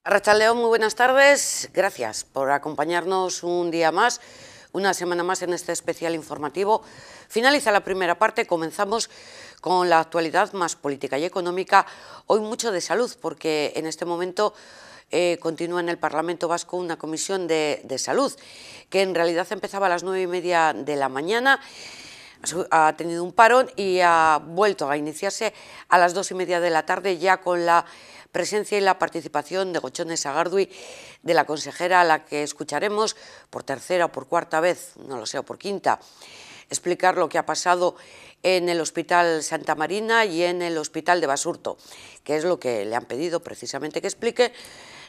Arratsaldeon, muy buenas tardes. Gracias por acompañarnos un día más, una semana más en este especial informativo. Finaliza la primera parte, comenzamos con la actualidad más política y económica. Hoy mucho de salud, porque en este momento continúa en el Parlamento Vasco una comisión de salud, que en realidad empezaba a las 9:30 de la mañana. Ha tenido un parón y ha vuelto a iniciarse a las 2:30 de la tarde, ya con la presencia y la participación de Gotzone Sagardui, de la consejera, a la que escucharemos por tercera o por cuarta vez, no lo sé, o por quinta, explicar lo que ha pasado en el Hospital Santa Marina y en el Hospital de Basurto, que es lo que le han pedido precisamente que explique.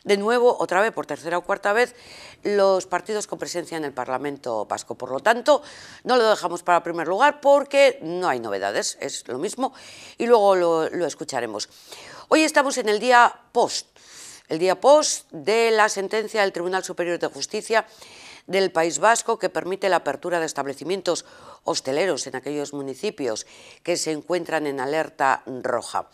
De nuevo, otra vez, por tercera o cuarta vez, los partidos con presencia en el Parlamento Vasco. Por lo tanto, no lo dejamos para primer lugar porque no hay novedades, es lo mismo, y luego lo escucharemos. Hoy estamos en el día post de la sentencia del Tribunal Superior de Justicia del País Vasco, que permite la apertura de establecimientos hosteleros en aquellos municipios que se encuentran en alerta roja.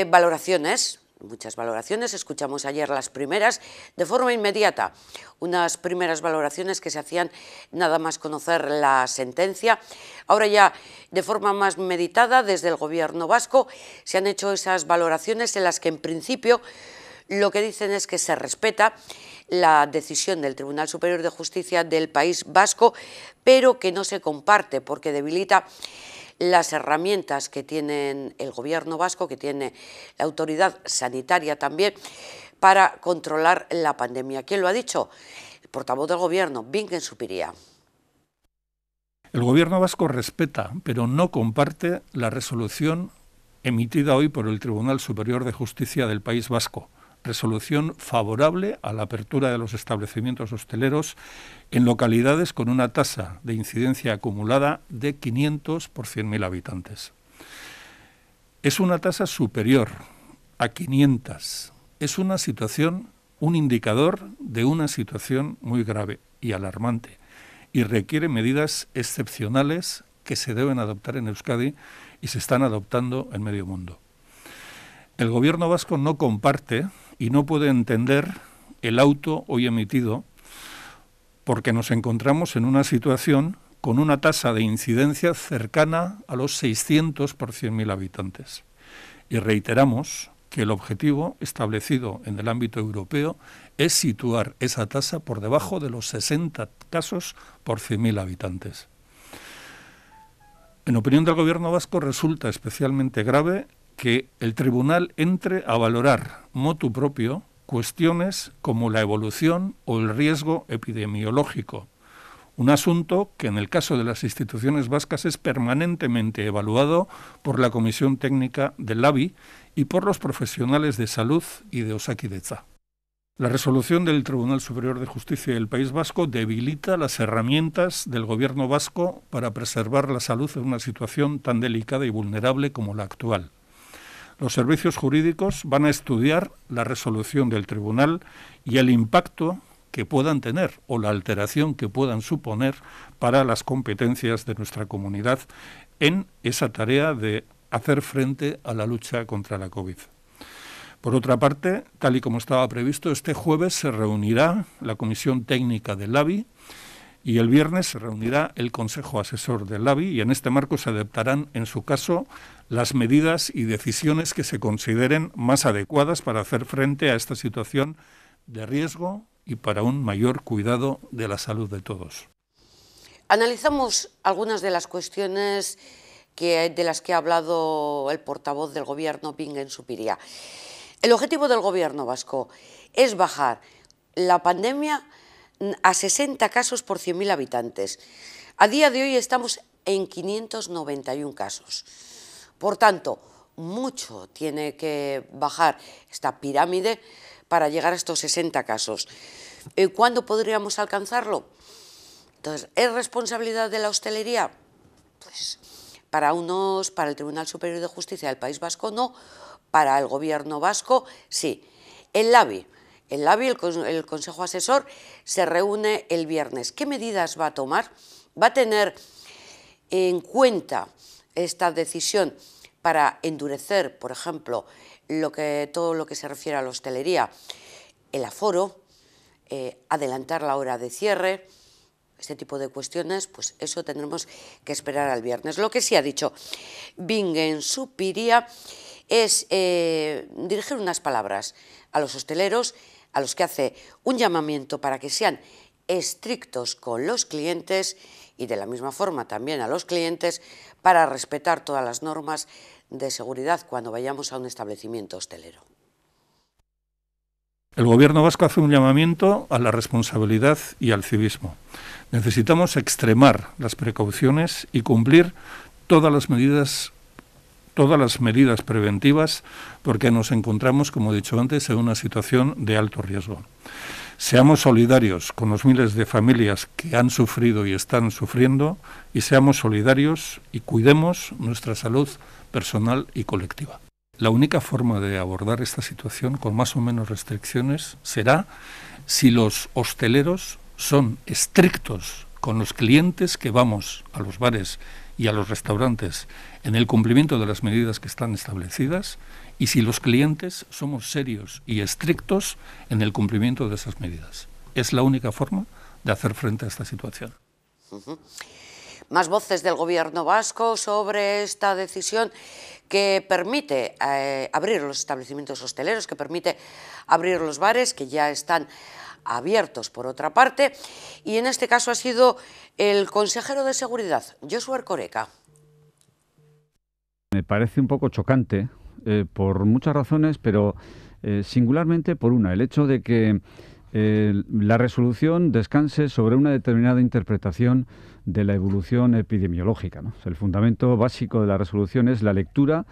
Valoraciones. Muchas valoraciones, escuchamos ayer las primeras de forma inmediata, unas primeras valoraciones que se hacían nada más conocer la sentencia. Ahora ya de forma más meditada desde el gobierno vasco se han hecho esas valoraciones en las que en principio lo que dicen es que se respeta la decisión del Tribunal Superior de Justicia del País Vasco, pero que no se comparte porque debilita las herramientas que tiene el gobierno vasco, que tiene la autoridad sanitaria también, para controlar la pandemia. ¿Quién lo ha dicho? El portavoz del gobierno, Bingen Zupiria. El gobierno vasco respeta, pero no comparte la resolución emitida hoy por el Tribunal Superior de Justicia del País Vasco, resolución favorable a la apertura de los establecimientos hosteleros en localidades con una tasa de incidencia acumulada de 500 por 100.000 habitantes. Es una tasa superior a 500. Es una situación, un indicador de una situación muy grave y alarmante, y requiere medidas excepcionales que se deben adoptar en Euskadi y se están adoptando en medio mundo. El gobierno vasco no comparte y no puede entender el auto hoy emitido porque nos encontramos en una situación con una tasa de incidencia cercana a los 600 por 100.000 habitantes. Y reiteramos que el objetivo establecido en el ámbito europeo es situar esa tasa por debajo de los 60 casos por 100.000 habitantes. En opinión del gobierno vasco resulta especialmente grave que el tribunal entre a valorar motu propio cuestiones como la evolución o el riesgo epidemiológico, un asunto que en el caso de las instituciones vascas es permanentemente evaluado por la Comisión Técnica del LABI y por los profesionales de salud y de Osakidetza. La resolución del Tribunal Superior de Justicia del País Vasco debilita las herramientas del gobierno vasco para preservar la salud en una situación tan delicada y vulnerable como la actual. Los servicios jurídicos van a estudiar la resolución del tribunal y el impacto que puedan tener o la alteración que puedan suponer para las competencias de nuestra comunidad en esa tarea de hacer frente a la lucha contra la COVID. Por otra parte, tal y como estaba previsto, este jueves se reunirá la Comisión Técnica del LABI y el viernes se reunirá el Consejo Asesor del LABI y en este marco se adoptarán, en su caso, las medidas y decisiones que se consideren más adecuadas para hacer frente a esta situación de riesgo y para un mayor cuidado de la salud de todos. Analizamos algunas de las cuestiones de las que ha hablado el portavoz del gobierno, Bingen Zupiria. El objetivo del gobierno vasco es bajar la pandemia a 60 casos por 100.000 habitantes. A día de hoy estamos en 591 casos. Por tanto, mucho tiene que bajar esta pirámide para llegar a estos 60 casos. ¿Cuándo podríamos alcanzarlo? Entonces, ¿es responsabilidad de la hostelería? Pues para el Tribunal Superior de Justicia del País Vasco no, para el gobierno vasco sí. El LABI, el Consejo Asesor, se reúne el viernes. ¿Qué medidas va a tomar? ¿Va a tener en cuenta esta decisión para endurecer, por ejemplo, todo lo que se refiere a la hostelería, el aforo, adelantar la hora de cierre, este tipo de cuestiones, pues eso tendremos que esperar al viernes. Lo que sí ha dicho Bingen Zupiria es dirigir unas palabras a los hosteleros, a los que hace un llamamiento para que sean estrictos con los clientes y de la misma forma también a los clientes para respetar todas las normas de seguridad cuando vayamos a un establecimiento hostelero. El Gobierno vasco hace un llamamiento a la responsabilidad y al civismo. Necesitamos extremar las precauciones y cumplir todas las medidas preventivas porque nos encontramos, como he dicho antes, en una situación de alto riesgo. Seamos solidarios con los miles de familias que han sufrido y están sufriendo y seamos solidarios y cuidemos nuestra salud personal y colectiva. La única forma de abordar esta situación con más o menos restricciones será si los hosteleros son estrictos con los clientes que vamos a los bares y a los restaurantes en el cumplimiento de las medidas que están establecidas y si los clientes somos serios y estrictos en el cumplimiento de esas medidas. Es la única forma de hacer frente a esta situación. Más voces del Gobierno vasco sobre esta decisión que permite abrir los establecimientos hosteleros, que permite abrir los bares, que ya están abiertos por otra parte, y en este caso ha sido el consejero de Seguridad, Josu Erkoreka. Me parece un poco chocante por muchas razones, pero singularmente por una, el hecho de que la resolución descanse sobre una determinada interpretación de la evolución epidemiológica, ¿no? El fundamento básico de la resolución es la lectura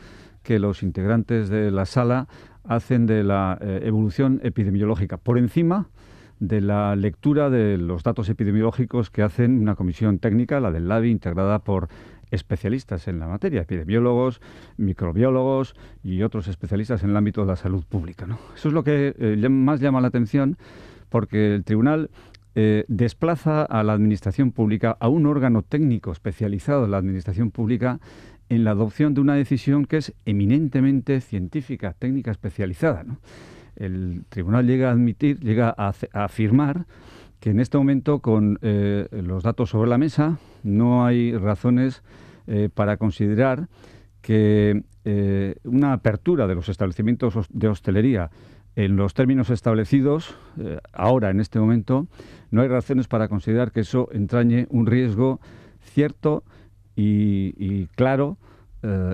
que los integrantes de la sala hacen de la evolución epidemiológica, por encima de la lectura de los datos epidemiológicos que hacen una comisión técnica, la del LABI, integrada por especialistas en la materia, epidemiólogos, microbiólogos y otros especialistas en el ámbito de la salud pública, ¿no? Eso es lo que más llama la atención, porque el tribunal desplaza a la administración pública, a un órgano técnico especializado en la administración pública, en la adopción de una decisión que es eminentemente científica, técnica especializada, ¿no? El tribunal llega a afirmar que en este momento, con los datos sobre la mesa, no hay razones para considerar que una apertura de los establecimientos de hostelería en los términos establecidos, ahora en este momento, no hay razones para considerar que eso entrañe un riesgo cierto y claro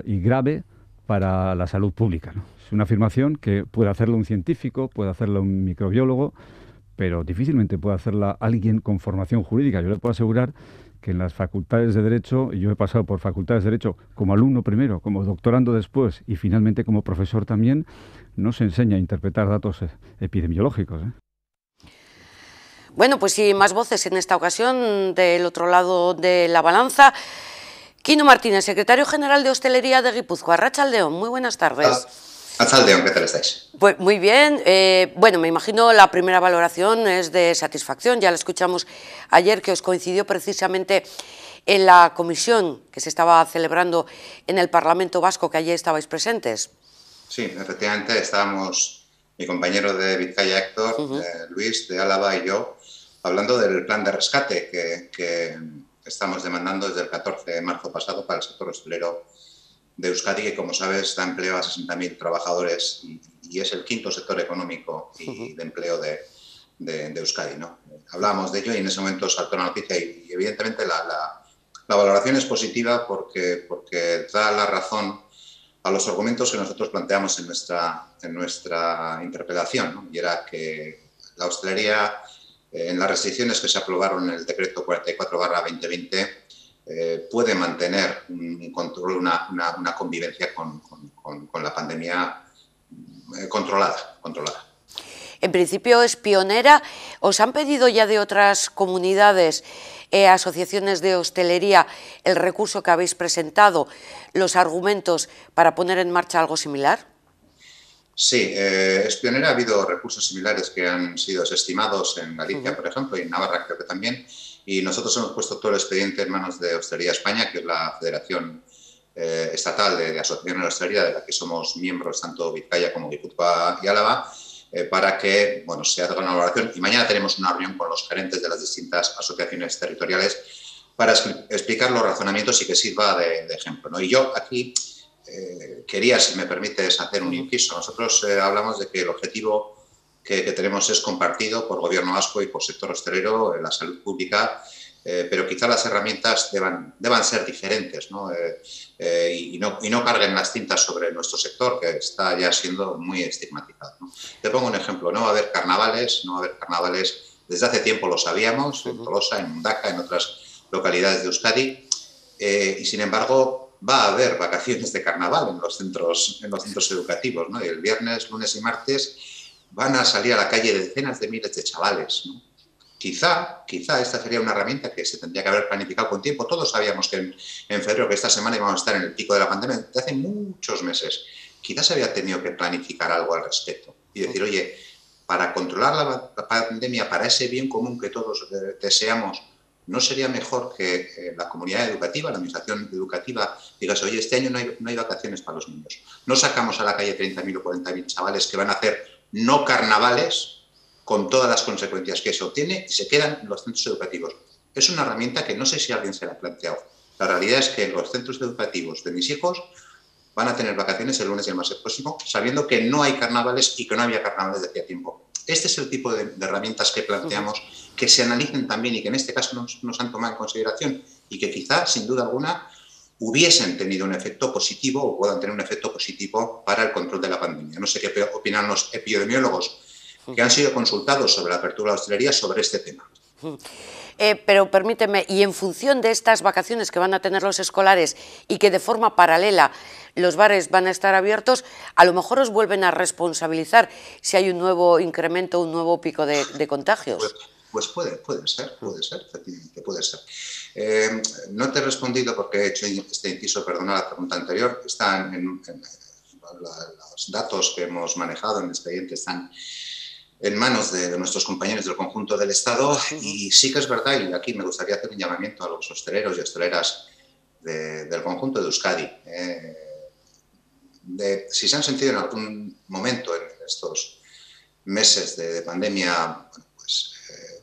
y grave para la salud pública, ¿no? Es una afirmación que puede hacerlo un científico, puede hacerlo un microbiólogo, pero difícilmente puede hacerla alguien con formación jurídica. Yo le puedo asegurar que en las facultades de Derecho, y yo he pasado por facultades de Derecho como alumno primero, como doctorando después y finalmente como profesor también, no se enseña a interpretar datos epidemiológicos, ¿eh? Bueno, pues sí, más voces en esta ocasión del otro lado de la balanza. Quino Martínez, secretario general de Hostelería de Guipúzcoa. Arratsaldeon, muy buenas tardes. Arratsaldeon, ¿qué tal estáis? Pues muy bien. Bueno, me imagino la primera valoración es de satisfacción. Ya la escuchamos ayer, que os coincidió precisamente en la comisión que se estaba celebrando en el Parlamento Vasco, que allí estabais presentes. Sí, efectivamente estábamos mi compañero de Vizcaya, Héctor, Luis, de Álava y yo, hablando del plan de rescate que estamos demandando desde el 14 de marzo pasado para el sector hostelero de Euskadi, que, como sabes, da empleo a 60.000 trabajadores y es el quinto sector económico y de empleo de Euskadi, ¿no? Hablábamos de ello y en ese momento saltó la noticia y evidentemente la valoración es positiva porque da la razón a los argumentos que nosotros planteamos en nuestra interpelación, ¿no? Y era que la hostelería, en las restricciones que se aprobaron en el decreto 44/2020, puede mantener un control, una convivencia con la pandemia controlada. En principio es pionera. ¿Os han pedido ya de otras comunidades, asociaciones de hostelería, el recurso que habéis presentado, los argumentos para poner en marcha algo similar? Sí, es pionera. Ha habido recursos similares que han sido desestimados en Galicia, por ejemplo, y en Navarra creo que también. Y nosotros hemos puesto todo el expediente en manos de Hostelería España, que es la Federación Estatal de Asociaciones de Hostelería, de la que somos miembros tanto Vizcaya como Guipúzcoa y Álava. para que se haga una valoración. Y mañana tenemos una reunión con los gerentes de las distintas asociaciones territoriales para explicar los razonamientos y que sirva de ejemplo, ¿no? Y yo aquí quería, si me permites, hacer un inciso. Nosotros hablamos de que el objetivo que tenemos es compartido por Gobierno vasco y por sector hostelero, la salud pública, pero quizá las herramientas deban ser diferentes, ¿no? Y no carguen las cintas sobre nuestro sector, que está ya siendo muy estigmatizado, ¿no? Te pongo un ejemplo: no va a haber carnavales, desde hace tiempo lo sabíamos, en Tolosa, en Mundaka, en otras localidades de Euskadi, y sin embargo va a haber vacaciones de carnaval en los centros educativos, ¿no? Y el viernes, lunes y martes van a salir a la calle decenas de miles de chavales, ¿no? Quizá esta sería una herramienta que se tendría que haber planificado con tiempo. Todos sabíamos que en febrero, que esta semana íbamos a estar en el pico de la pandemia, desde hace muchos meses. Quizás se había tenido que planificar algo al respecto y decir, oye, para controlar la pandemia, para ese bien común que todos deseamos, ¿no sería mejor que la comunidad educativa, la administración educativa, digase, oye, este año no hay vacaciones para los niños? No sacamos a la calle 30.000 o 40.000 chavales que van a hacer no carnavales, con todas las consecuencias que eso tiene, y se quedan en los centros educativos. Es una herramienta que no sé si alguien se la ha planteado. La realidad es que los centros educativos de mis hijos van a tener vacaciones el lunes y el martes próximo, sabiendo que no hay carnavales y que no había carnavales desde hacía tiempo. Este es el tipo de herramientas que planteamos, que se analicen también y que en este caso nos han tomado en consideración y que quizá, sin duda alguna, hubiesen tenido un efecto positivo o puedan tener un efecto positivo para el control de la pandemia. No sé qué opinan los epidemiólogos que han sido consultados sobre la apertura de la hostelería sobre este tema. Pero permíteme, y en función de estas vacaciones que van a tener los escolares y que de forma paralela los bares van a estar abiertos, a lo mejor os vuelven a responsabilizar si hay un nuevo incremento, un nuevo pico de contagios. Pues puede ser, efectivamente, puede ser. No te he respondido porque he hecho este inciso, perdona la pregunta anterior. Están los datos que hemos manejado en el expediente están en manos de nuestros compañeros del conjunto del Estado, y sí que es verdad, y aquí me gustaría hacer un llamamiento a los hosteleros y hosteleras del conjunto de Euskadi. Si se han sentido en algún momento en estos meses de pandemia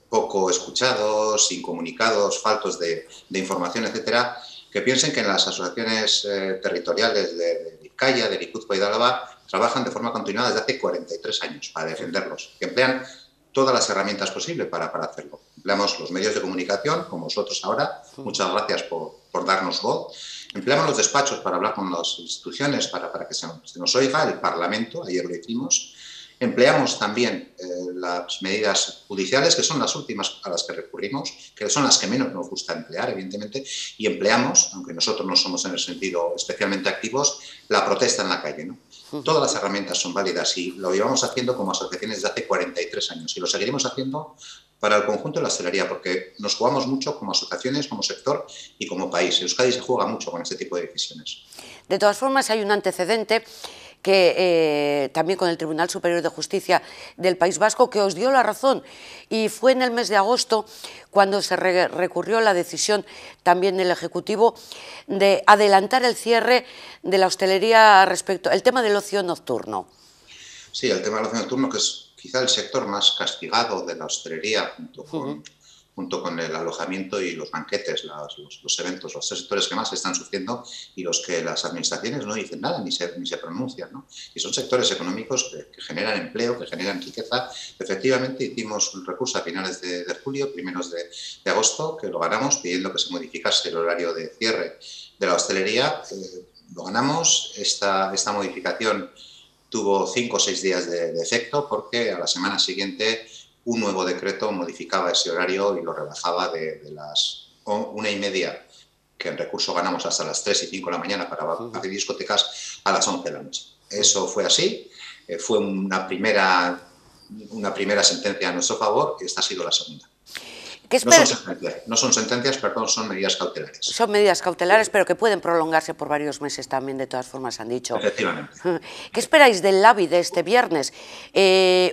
poco escuchados, incomunicados, faltos de información, etcétera, que piensen que en las asociaciones territoriales de Vizcaya, de Guipúzcoa y de Álava trabajan de forma continuada desde hace 43 años para defenderlos, que emplean todas las herramientas posibles para hacerlo. Empleamos los medios de comunicación, como vosotros ahora, muchas gracias por darnos voz. Empleamos los despachos para hablar con las instituciones, para que se nos oiga, el Parlamento, ayer lo hicimos. Empleamos también las medidas judiciales, que son las últimas a las que recurrimos, que son las que menos nos gusta emplear, evidentemente, y empleamos, aunque nosotros no somos en el sentido especialmente activos, la protesta en la calle, ¿no? Todas las herramientas son válidas y lo llevamos haciendo como asociaciones desde hace 43 años y lo seguiremos haciendo para el conjunto de la hostelería, porque nos jugamos mucho como asociaciones, como sector y como país. Euskadi se juega mucho con este tipo de decisiones. De todas formas, hay un antecedente que también con el Tribunal Superior de Justicia del País Vasco, que os dio la razón, y fue en el mes de agosto cuando se recurrió la decisión también del Ejecutivo de adelantar el cierre de la hostelería respecto al tema del ocio nocturno. Sí, el tema del ocio nocturno, que es quizá el sector más castigado de la hostelería, junto con el alojamiento y los banquetes, los eventos, los tres sectores que más están sufriendo y los que las administraciones no dicen nada ni se pronuncian, ¿no? Y son sectores económicos que generan empleo, que generan riqueza. Efectivamente, hicimos un recurso a finales de julio, primeros de agosto, que lo ganamos pidiendo que se modificase el horario de cierre de la hostelería. Lo ganamos. Esta modificación tuvo 5 o 6 días de efecto, porque a la semana siguiente un nuevo decreto modificaba ese horario y lo rebajaba de las 1:30, que en recurso ganamos, hasta las 3 y 5 de la mañana para hacer discotecas, a las 11 de la noche. Eso fue así, fue una primera sentencia a nuestro favor y esta ha sido la segunda. No son sentencias, perdón, son medidas cautelares. Son medidas cautelares, pero que pueden prolongarse por varios meses también, de todas formas, han dicho. Efectivamente. ¿Qué esperáis del LABI de este viernes?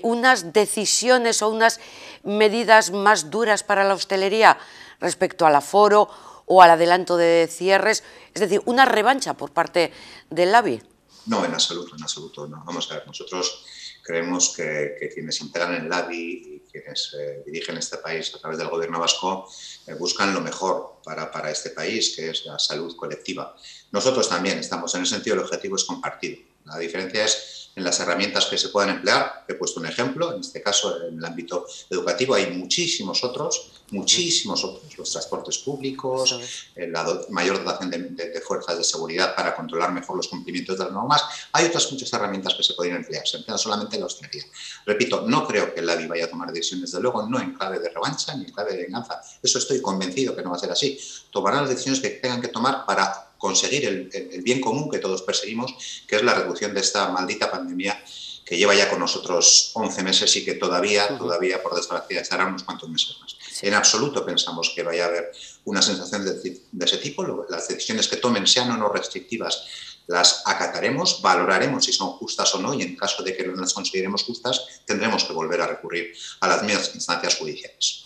¿Unas decisiones o unas medidas más duras para la hostelería respecto al aforo o al adelanto de cierres? Es decir, ¿una revancha por parte del LABI? No, en absoluto, no. Vamos a ver, nosotros Creemos que quienes integran el LABI y quienes dirigen este país a través del gobierno vasco buscan lo mejor para este país, que es la salud colectiva. Nosotros también estamos en ese sentido, el objetivo es compartido. La diferencia es en las herramientas que se puedan emplear. He puesto un ejemplo, en este caso en el ámbito educativo hay muchísimos otros, los transportes públicos, la mayor dotación de fuerzas de seguridad para controlar mejor los cumplimientos de las normas. Hay otras muchas herramientas que se podrían emplear, se emplean solamente en la hostelería. Repito, no creo que el LABI vaya a tomar decisiones, desde luego, no en clave de revancha ni en clave de venganza. Eso estoy convencido que no va a ser así. Tomarán las decisiones que tengan que tomar para conseguir el bien común que todos perseguimos, que es la reducción de esta maldita pandemia que lleva ya con nosotros 11 meses y que todavía, por desgracia, estará unos cuantos meses más. Sí. En absoluto pensamos que vaya a haber una sensación de ese tipo. Las decisiones que tomen, sean o no restrictivas, las acataremos, valoraremos si son justas o no, y en caso de que no las consideremos justas, tendremos que volver a recurrir a las mismas instancias judiciales.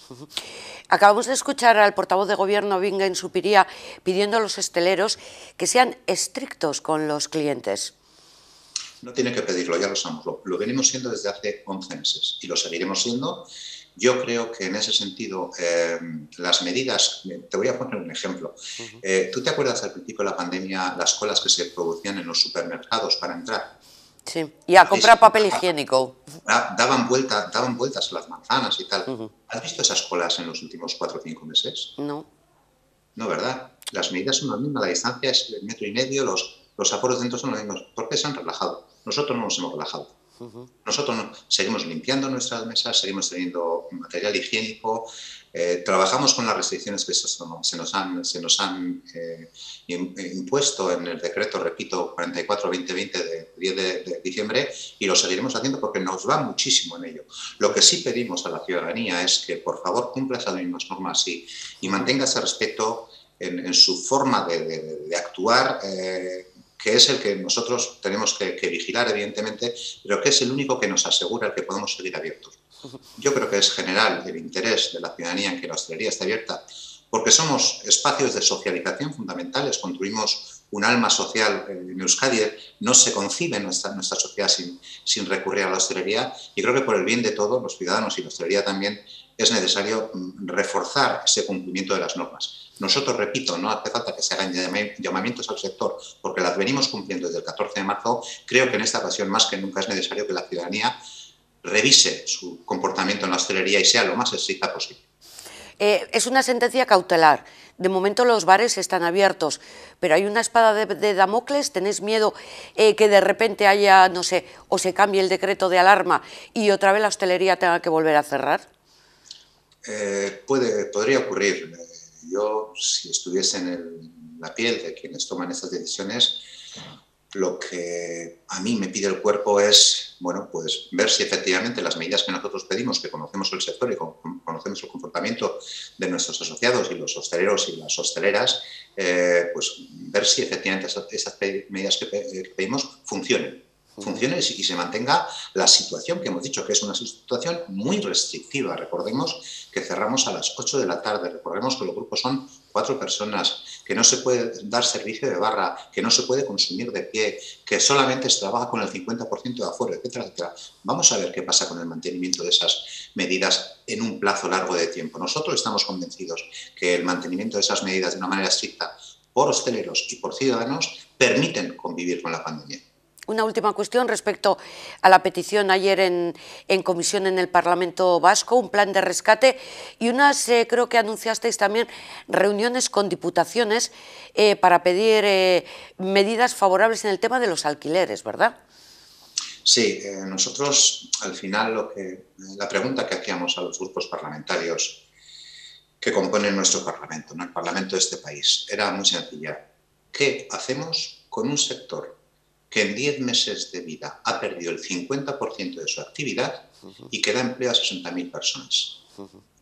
Acabamos de escuchar al portavoz de Gobierno, Bingen Zupiria, pidiendo a los hosteleros que sean estrictos con los clientes. No tiene que pedirlo, ya lo somos. Lo venimos siendo desde hace 11 meses y lo seguiremos siendo. Yo creo que en ese sentido las medidas... Te voy a poner un ejemplo. ¿Tú te acuerdas al principio de la pandemia las colas que se producían en los supermercados para entrar? Sí, y a comprar papel higiénico. Daban vueltas a las manzanas y tal. ¿Has visto esas colas en los últimos 4 o 5 meses? No. No, ¿verdad? Las medidas son las mismas, la distancia es 1,5 metros, los aforos dentro son los mismos. ¿Por qué se han relajado? Nosotros no nos hemos relajado. Nosotros seguimos limpiando nuestras mesas, seguimos teniendo material higiénico, trabajamos con las restricciones que se nos han impuesto en el decreto, repito, 44-2020 de 10 de diciembre, y lo seguiremos haciendo porque nos va muchísimo en ello. Lo que sí pedimos a la ciudadanía es que por favor cumpla esas mismas normas y mantenga ese respeto en su forma de actuar, que es el que nosotros tenemos que vigilar, evidentemente, pero que es el único que nos asegura el que podemos seguir abiertos. Yo creo que es general el interés de la ciudadanía en que la hostelería esté abierta, porque somos espacios de socialización fundamentales, construimos un alma social en Euskadi, no se concibe nuestra sociedad sin recurrir a la hostelería, y creo que por el bien de todos, los ciudadanos y la hostelería también, es necesario reforzar ese cumplimiento de las normas. Nosotros, repito, no hace falta que se hagan llamamientos al sector, porque las venimos cumpliendo desde el 14 de marzo. Creo que en esta ocasión, más que nunca, es necesario que la ciudadanía revise su comportamiento en la hostelería y sea lo más estricta posible. Es una sentencia cautelar. De momento los bares están abiertos, pero hay una espada de Damocles. ¿Tenéis miedo que de repente haya, no sé, o se cambie el decreto de alarma y otra vez la hostelería tenga que volver a cerrar? Podría ocurrir. Yo, si estuviese en la piel de quienes toman estas decisiones, lo que a mí me pide el cuerpo es, bueno, pues ver si efectivamente las medidas que nosotros pedimos, que conocemos el sector y conocemos el comportamiento de nuestros asociados y los hosteleros y las hosteleras, pues ver si efectivamente esas medidas que pedimos funcionen y se mantenga la situación que hemos dicho, que es una situación muy restrictiva. Recordemos que cerramos a las 8 de la tarde, recordemos que los grupos son 4 personas, que no se puede dar servicio de barra, que no se puede consumir de pie, que solamente se trabaja con el 50% de aforo, etcétera, etcétera. Vamos a ver qué pasa con el mantenimiento de esas medidas en un plazo largo de tiempo. Nosotros estamos convencidos que el mantenimiento de esas medidas de una manera estricta por hosteleros y por ciudadanos permiten convivir con la pandemia. Una última cuestión respecto a la petición ayer en comisión en el Parlamento Vasco, un plan de rescate y unas, creo que anunciasteis también, reuniones con diputaciones para pedir medidas favorables en el tema de los alquileres, ¿verdad? Sí, nosotros al final la pregunta que hacíamos a los grupos parlamentarios que componen nuestro Parlamento, ¿no? El Parlamento de este país, era muy sencilla. ¿Qué hacemos con un sector que en 10 meses de vida ha perdido el 50% de su actividad y que da empleo a 60.000 personas?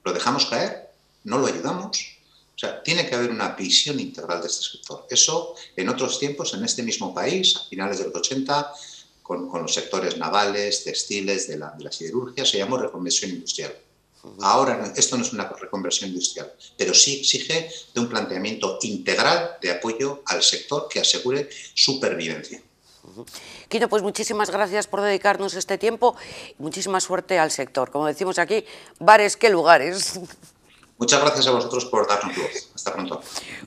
¿Lo dejamos caer? ¿No lo ayudamos? O sea, tiene que haber una visión integral de este sector. Eso, en otros tiempos, en este mismo país, a finales de los 80, con los sectores navales, textiles, de la siderurgia, se llamó reconversión industrial. Ahora, esto no es una reconversión industrial, pero sí exige de un planteamiento integral de apoyo al sector que asegure supervivencia. Quino, pues muchísimas gracias por dedicarnos este tiempo y muchísima suerte al sector. Como decimos aquí, bares que lugares. Muchas gracias a vosotros por darnos voz. Hasta pronto.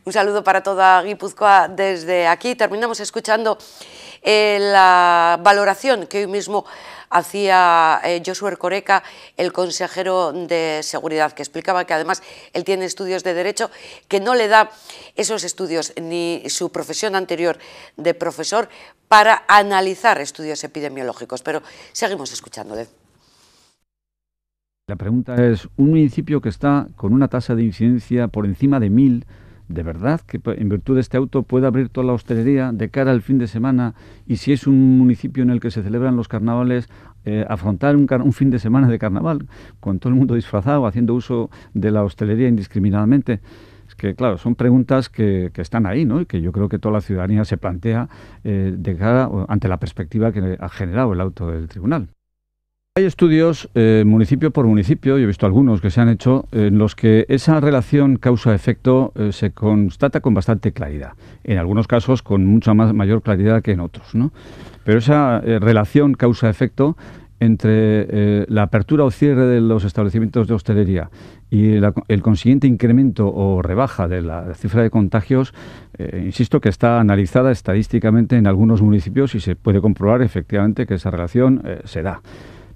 Un saludo para toda Guipúzcoa desde aquí. Terminamos escuchando la valoración que hoy mismo hacía Josu Erkoreka, el consejero de Seguridad, que explicaba que además él tiene estudios de Derecho, que no le da esos estudios ni su profesión anterior de profesor para analizar estudios epidemiológicos. Pero seguimos escuchándole. La pregunta es, un municipio que está con una tasa de incidencia por encima de 1000, ¿de verdad que en virtud de este auto puede abrir toda la hostelería de cara al fin de semana? Y si es un municipio en el que se celebran los carnavales, afrontar un fin de semana de carnaval, con todo el mundo disfrazado, haciendo uso de la hostelería indiscriminadamente. Es que, claro, son preguntas que están ahí, ¿no? Y que yo creo que toda la ciudadanía se plantea de cara ante la perspectiva que ha generado el auto del tribunal. Hay estudios municipio por municipio, yo he visto algunos que se han hecho, en los que esa relación causa-efecto se constata con bastante claridad. En algunos casos con mucha mayor claridad que en otros, ¿no? Pero esa relación causa-efecto entre la apertura o cierre de los establecimientos de hostelería y el consiguiente incremento o rebaja de la cifra de contagios, insisto que está analizada estadísticamente en algunos municipios y se puede comprobar efectivamente que esa relación se da.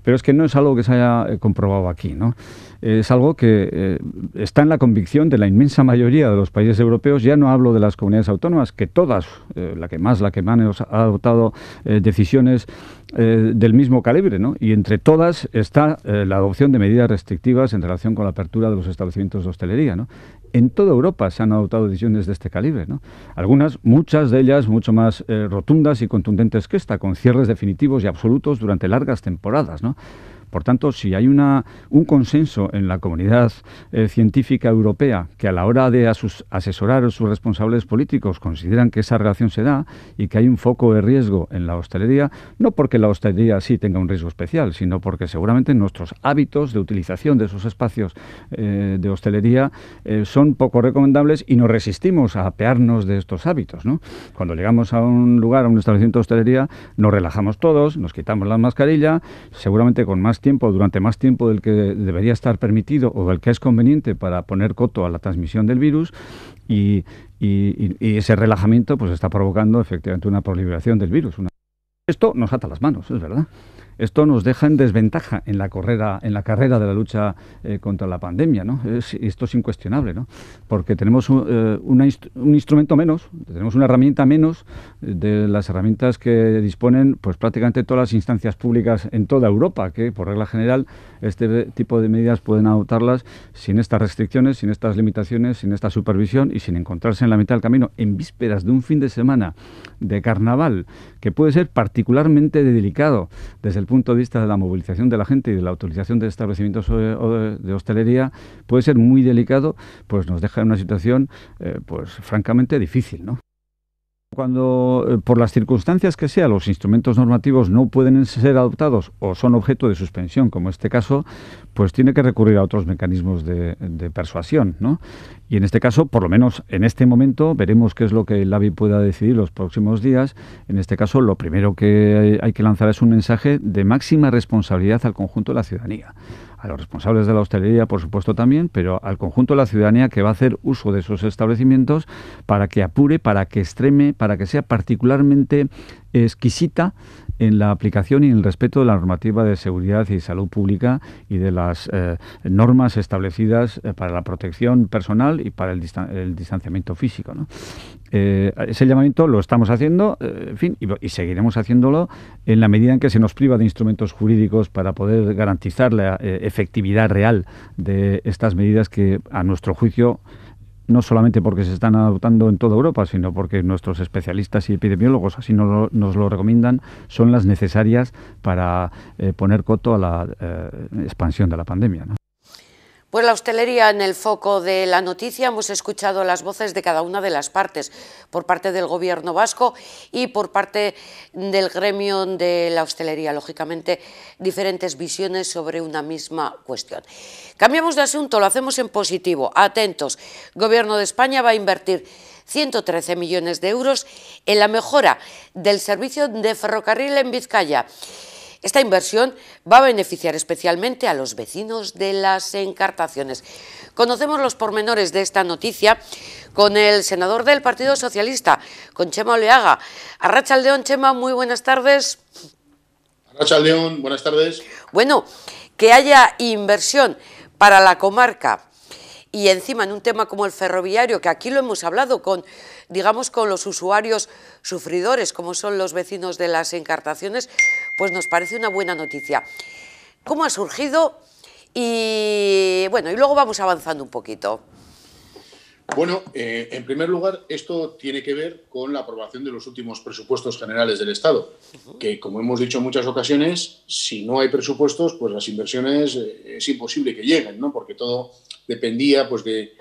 Pero es que no es algo que se haya comprobado aquí, ¿no? Es algo que está en la convicción de la inmensa mayoría de los países europeos. Ya no hablo de las comunidades autónomas, que todas, la que menos, ha adoptado decisiones del mismo calibre, ¿no? Y entre todas está la adopción de medidas restrictivas en relación con la apertura de los establecimientos de hostelería, ¿no? En toda Europa se han adoptado decisiones de este calibre, ¿no? Algunas, muchas de ellas, mucho más rotundas y contundentes que esta, con cierres definitivos y absolutos durante largas temporadas, ¿no? Por tanto, si hay un consenso en la comunidad científica europea que a la hora de asesorar a sus responsables políticos consideran que esa relación se da y que hay un foco de riesgo en la hostelería, no porque la hostelería sí tenga un riesgo especial, sino porque seguramente nuestros hábitos de utilización de esos espacios de hostelería son poco recomendables y nos resistimos a apearnos de estos hábitos, ¿no? Cuando llegamos a un lugar, a un establecimiento de hostelería, nos relajamos todos, nos quitamos la mascarilla, seguramente con más tiempo, durante más tiempo del que debería estar permitido o del que es conveniente para poner coto a la transmisión del virus y ese relajamiento pues está provocando efectivamente una proliferación del virus. Esto nos ata las manos, es verdad. Esto nos deja en desventaja en la carrera de la lucha contra la pandemia, ¿no? Esto es incuestionable, ¿no? Porque tenemos un instrumento menos, tenemos una herramienta menos de las herramientas que disponen pues prácticamente todas las instancias públicas en toda Europa, que por regla general este tipo de medidas pueden adoptarlas sin estas restricciones, sin estas limitaciones, sin esta supervisión y sin encontrarse en la mitad del camino en vísperas de un fin de semana de carnaval que puede ser particularmente delicado desde el punto de vista de la movilización de la gente y de la utilización de establecimientos de hostelería, puede ser muy delicado, pues nos deja en una situación pues francamente difícil, ¿no? Cuando, por las circunstancias que sea, los instrumentos normativos no pueden ser adoptados o son objeto de suspensión, como este caso, pues tiene que recurrir a otros mecanismos de persuasión, ¿no? Y en este caso, por lo menos en este momento, veremos qué es lo que el ABI pueda decidir los próximos días. En este caso, lo primero que hay que lanzar es un mensaje de máxima responsabilidad al conjunto de la ciudadanía. A los responsables de la hostelería, por supuesto, también, pero al conjunto de la ciudadanía que va a hacer uso de esos establecimientos para que apure, para que extreme, para que sea particularmente exquisita en la aplicación y en el respeto de la normativa de seguridad y salud pública y de las normas establecidas para la protección personal y para el distanciamiento físico, ¿no? Ese llamamiento lo estamos haciendo, en fin, y seguiremos haciéndolo en la medida en que se nos priva de instrumentos jurídicos para poder garantizar la efectividad real de estas medidas que, a nuestro juicio, no solamente porque se están adoptando en toda Europa, sino porque nuestros especialistas y epidemiólogos así nos lo recomiendan, son las necesarias para poner coto a la expansión de la pandemia, ¿no? Pues la hostelería en el foco de la noticia. Hemos escuchado las voces de cada una de las partes, por parte del Gobierno vasco y por parte del gremio de la hostelería. Lógicamente, diferentes visiones sobre una misma cuestión. Cambiamos de asunto, lo hacemos en positivo. Atentos, Gobierno de España va a invertir 113 millones de euros en la mejora del servicio de ferrocarril en Vizcaya. Esta inversión va a beneficiar especialmente a los vecinos de Las Encartaciones. Conocemos los pormenores de esta noticia con el senador del Partido Socialista, con Chema Oleaga. Arratsaldeon, Chema, muy buenas tardes. Arratsaldeon, buenas tardes. Bueno, que haya inversión para la comarca y encima en un tema como el ferroviario, que aquí lo hemos hablado con, digamos, con los usuarios sufridores, como son los vecinos de Las Encartaciones, pues nos parece una buena noticia. ¿Cómo ha surgido? Y bueno, y luego vamos avanzando un poquito. Bueno, en primer lugar, esto tiene que ver con la aprobación de los últimos presupuestos generales del Estado, que, como hemos dicho en muchas ocasiones, si no hay presupuestos, pues las inversiones es imposible que lleguen, ¿no? Porque todo dependía pues de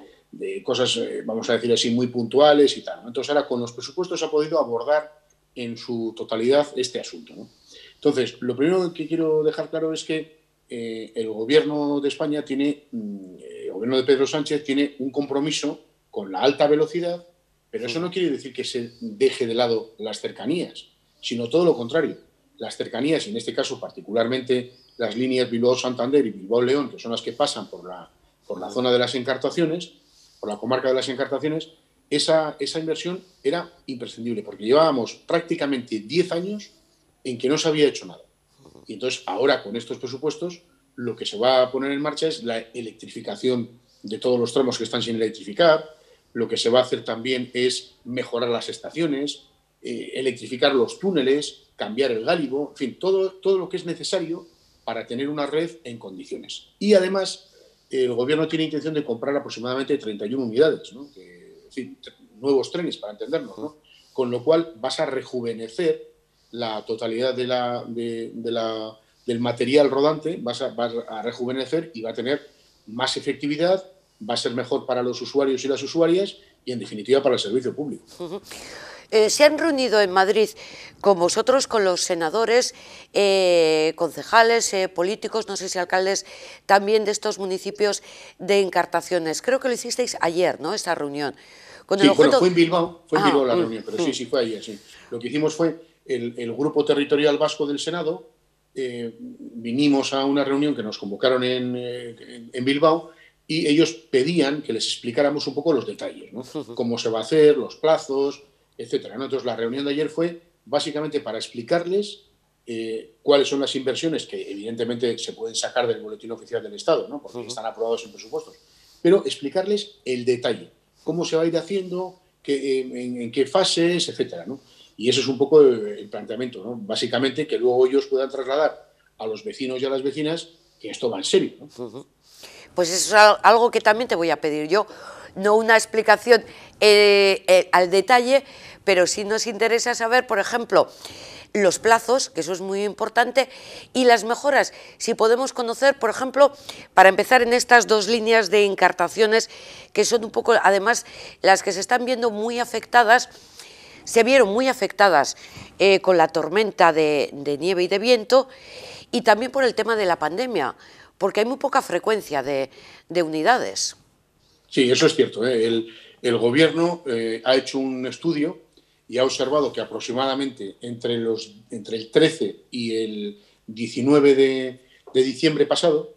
cosas, vamos a decir así, muy puntuales y tal, ¿no? Entonces, ahora con los presupuestos se ha podido abordar en su totalidad este asunto, ¿no? Entonces, lo primero que quiero dejar claro es que el Gobierno de España tiene, el Gobierno de Pedro Sánchez tiene un compromiso con la alta velocidad, pero eso no quiere decir que se deje de lado las cercanías, sino todo lo contrario. Las cercanías, y en este caso particularmente las líneas Bilbao-Santander y Bilbao-León, que son las que pasan por la zona de Las Encartaciones, por la comarca de Las Encartaciones, esa inversión era imprescindible, porque llevábamos prácticamente 10 años en que no se había hecho nada. Y entonces ahora con estos presupuestos lo que se va a poner en marcha es la electrificación de todos los tramos que están sin electrificar. Lo que se va a hacer también es mejorar las estaciones, electrificar los túneles, cambiar el gálibo, en fin, todo lo que es necesario para tener una red en condiciones. Y además el Gobierno tiene intención de comprar aproximadamente 31 unidades, ¿no? En fin, nuevos trenes, para entendernos, ¿no? Con lo cual vas a rejuvenecer la totalidad del material rodante, vas a rejuvenecer y va a tener más efectividad, va a ser mejor para los usuarios y las usuarias y, en definitiva, para el servicio público. Se han reunido en Madrid con vosotros, con los senadores, concejales, políticos, no sé si alcaldes, también de estos municipios de Encartaciones. Creo que lo hicisteis ayer, ¿no?, esta reunión. Con el objeto... Bueno, fue en Bilbao la reunión, pero sí fue ayer, sí. Lo que hicimos fue el Grupo Territorial Vasco del Senado, vinimos a una reunión que nos convocaron en Bilbao, y ellos pedían que les explicáramos un poco los detalles, ¿no? Cómo se va a hacer, los plazos, etcétera, ¿no? Entonces, la reunión de ayer fue básicamente para explicarles cuáles son las inversiones que evidentemente se pueden sacar del Boletín Oficial del Estado, ¿no? Porque están aprobados en presupuestos, pero explicarles el detalle, cómo se va a ir haciendo, en qué fases, etcétera, ¿no? Y ese es un poco el planteamiento, ¿no? Básicamente que luego ellos puedan trasladar a los vecinos y a las vecinas que esto va en serio, ¿no? Pues eso es algo que también te voy a pedir yo, no una explicación al detalle, pero sí nos interesa saber, por ejemplo, los plazos, que eso es muy importante, y las mejoras. Si podemos conocer, por ejemplo, para empezar en estas dos líneas de Encartaciones, que son un poco, además, las que se están viendo muy afectadas, se vieron muy afectadas con la tormenta de nieve y de viento, y también por el tema de la pandemia, porque hay muy poca frecuencia de unidades. Sí, eso es cierto, ¿eh? El Gobierno ha hecho un estudio y ha observado que aproximadamente entre el 13 y el 19 de diciembre pasado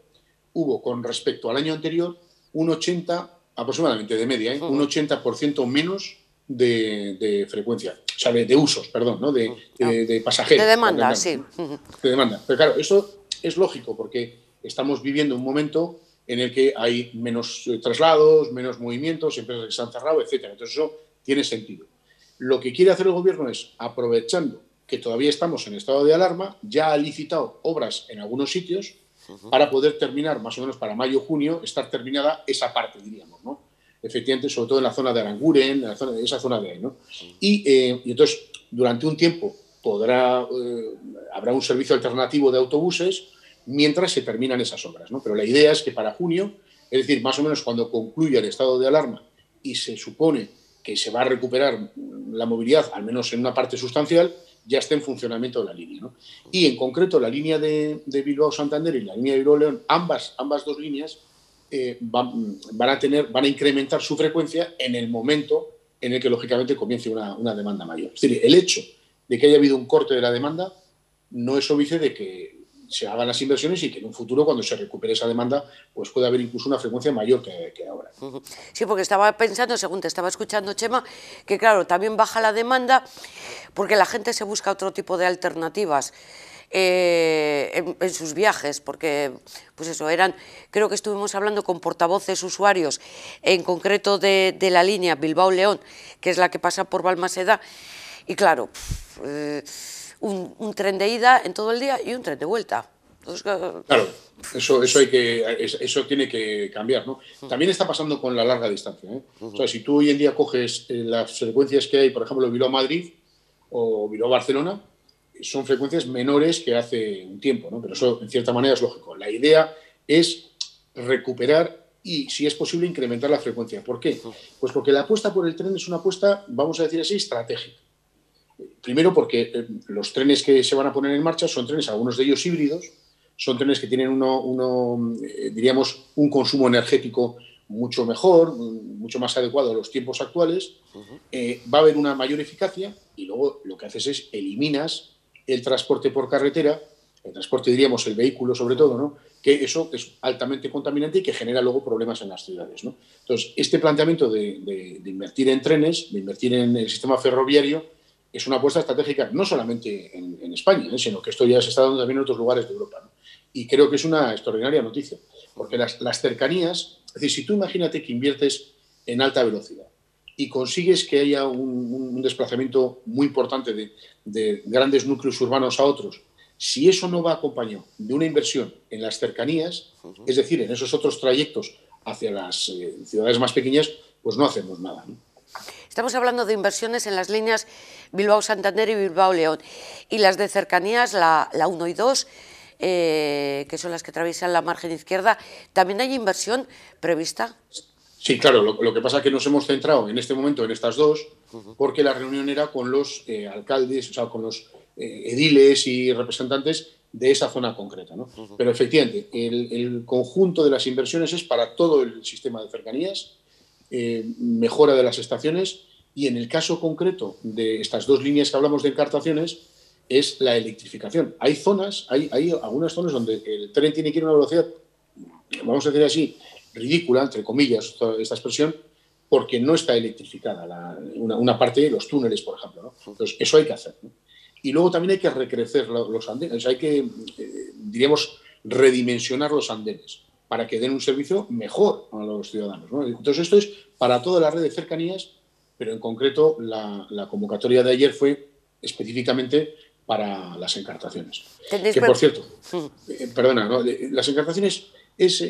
hubo, con respecto al año anterior, un 80, aproximadamente de media, un 80% menos de frecuencia, o sea, de usos, perdón, ¿no? de pasajeros. De demanda, sí. De demanda. Pero claro, eso es lógico porque estamos viviendo un momento en el que hay menos traslados, menos movimientos, empresas que se han cerrado, etcétera. Entonces eso tiene sentido. Lo que quiere hacer el Gobierno es, aprovechando que todavía estamos en estado de alarma, ya ha licitado obras en algunos sitios para poder terminar, más o menos para mayo o junio, estar terminada esa parte, diríamos, ¿no? Efectivamente, sobre todo en la zona de Aranguren, esa zona de ahí, ¿no? Y entonces, durante un tiempo habrá un servicio alternativo de autobuses mientras se terminan esas obras, ¿no? Pero la idea es que para junio, es decir, más o menos cuando concluya el estado de alarma y se supone que se va a recuperar la movilidad, al menos en una parte sustancial, ya esté en funcionamiento la línea, ¿no? Y en concreto la línea de Bilbao-Santander y la línea de Bilbao-León, ambas dos líneas van a incrementar su frecuencia en el momento en el que lógicamente comience una demanda mayor. Es decir, el hecho de que haya habido un corte de la demanda no es óbice de que se hagan las inversiones y que en un futuro, cuando se recupere esa demanda, pues puede haber incluso una frecuencia mayor que ahora. Sí, porque estaba pensando, según te estaba escuchando, Chema, que claro, también baja la demanda porque la gente se busca otro tipo de alternativas en sus viajes, porque pues eso, creo que estuvimos hablando con portavoces usuarios, en concreto de la línea Bilbao-León, que es la que pasa por Balmaseda, y claro, un tren de ida en todo el día y un tren de vuelta. Entonces, claro, eso tiene que cambiar, ¿no? También está pasando con la larga distancia, ¿eh? O sea, si tú hoy en día coges las frecuencias que hay, por ejemplo, Bilbao-Madrid o Bilbao-Barcelona, son frecuencias menores que hace un tiempo, ¿no? Pero eso, en cierta manera, es lógico. La idea es recuperar y, si es posible, incrementar la frecuencia. ¿Por qué? Pues porque la apuesta por el tren es una apuesta, vamos a decir así, estratégica. Primero porque los trenes que se van a poner en marcha son trenes, algunos de ellos híbridos, son trenes que tienen diríamos, un consumo energético mucho mejor, mucho más adecuado a los tiempos actuales. Va a haber una mayor eficacia y luego lo que haces es eliminas el transporte por carretera, el transporte, diríamos, el vehículo sobre todo, ¿no? Que eso es altamente contaminante y que genera luego problemas en las ciudades, ¿no? Entonces, este planteamiento de invertir en trenes, de invertir en el sistema ferroviario, es una apuesta estratégica no solamente en España, sino que esto ya se está dando también en otros lugares de Europa, ¿no? Y creo que es una extraordinaria noticia, porque las cercanías, es decir, si tú imagínate que inviertes en alta velocidad y consigues que haya un desplazamiento muy importante de grandes núcleos urbanos a otros, si eso no va acompañado de una inversión en las cercanías, es decir, en esos otros trayectos hacia las ciudades más pequeñas, pues no hacemos nada, ¿no? Estamos hablando de inversiones en las líneas Bilbao-Santander y Bilbao-León. Y las de cercanías, la 1 y 2, que son las que atraviesan la margen izquierda, ¿también hay inversión prevista? Sí, claro, lo que pasa es que nos hemos centrado en este momento en estas dos, porque la reunión era con los alcaldes, o sea, con los ediles y representantes de esa zona concreta, ¿no? Pero efectivamente, el conjunto de las inversiones es para todo el sistema de cercanías, mejora de las estaciones y en el caso concreto de estas dos líneas que hablamos de encartaciones es la electrificación. Hay algunas zonas donde el tren tiene que ir a una velocidad, vamos a decir así, ridícula, entre comillas, esta expresión, porque no está electrificada una parte de los túneles, por ejemplo, ¿no? Entonces, eso hay que hacer, ¿no? Y luego también hay que recrecer los andenes, hay que, diríamos, redimensionar los andenes para que den un servicio mejor a los ciudadanos, ¿no? Entonces, esto es para toda la red de cercanías, pero en concreto la convocatoria de ayer fue específicamente para las encartaciones. Que, por cierto, perdona, ¿no? Las encartaciones es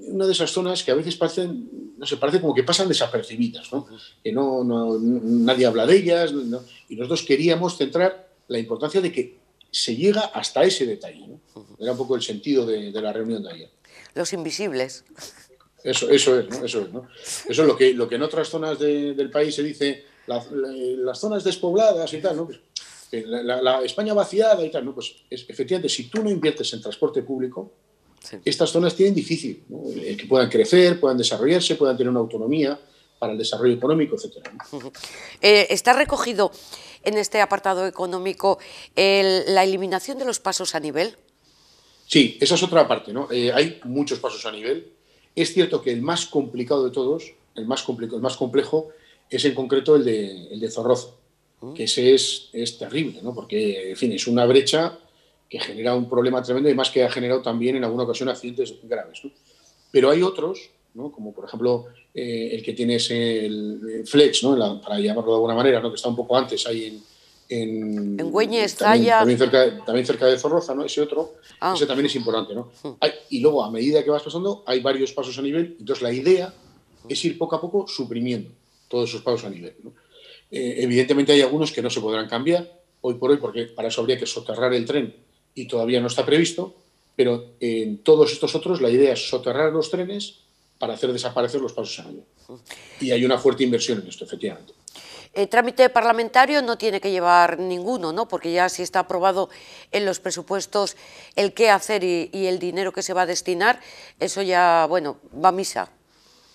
una de esas zonas que a veces parece como que pasan desapercibidas, ¿no? Que nadie habla de ellas, ¿no? Y nosotros queríamos centrar la importancia de que se llega hasta ese detalle, ¿no? Era un poco el sentido de la reunión de ayer. Los invisibles. Eso es, ¿no? Eso es, ¿no? Eso es lo que en otras zonas del país se dice, las zonas despobladas y tal, ¿no? Pues, la España vaciada y tal, ¿no? Pues efectivamente, si tú no inviertes en transporte público, sí, estas zonas tienen difícil, ¿no? El que puedan crecer, puedan desarrollarse, puedan tener una autonomía para el desarrollo económico, etcétera, ¿no? ¿Está recogido en este apartado económico la eliminación de los pasos a nivel? Sí, esa es otra parte, ¿no? Hay muchos pasos a nivel. Es cierto que el más complicado de todos, el más complejo, es en concreto el de Zorroza, que ese es terrible, ¿no? Porque, en fin, es una brecha que genera un problema tremendo y más que ha generado también en alguna ocasión accidentes graves, ¿no? Pero hay otros, ¿no? Como por ejemplo el que tiene el Flex, ¿no? Para llamarlo de alguna manera, ¿no? Que está un poco antes ahí en Güeñes, Zaya. También cerca de Zorroza, ¿no? Ese otro, ese también es importante, ¿no? Y luego, a medida que vas pasando, hay varios pasos a nivel. Entonces, la idea es ir poco a poco suprimiendo todos esos pasos a nivel, ¿no? Evidentemente hay algunos que no se podrán cambiar hoy por hoy, porque para eso habría que soterrar el tren y todavía no está previsto, pero en todos estos otros la idea es soterrar los trenes para hacer desaparecer los pasos a nivel. Y hay una fuerte inversión en esto, efectivamente. Trámite parlamentario no tiene que llevar ninguno, ¿no? Porque ya si está aprobado en los presupuestos el qué hacer y el dinero que se va a destinar, eso ya, bueno, va a misa.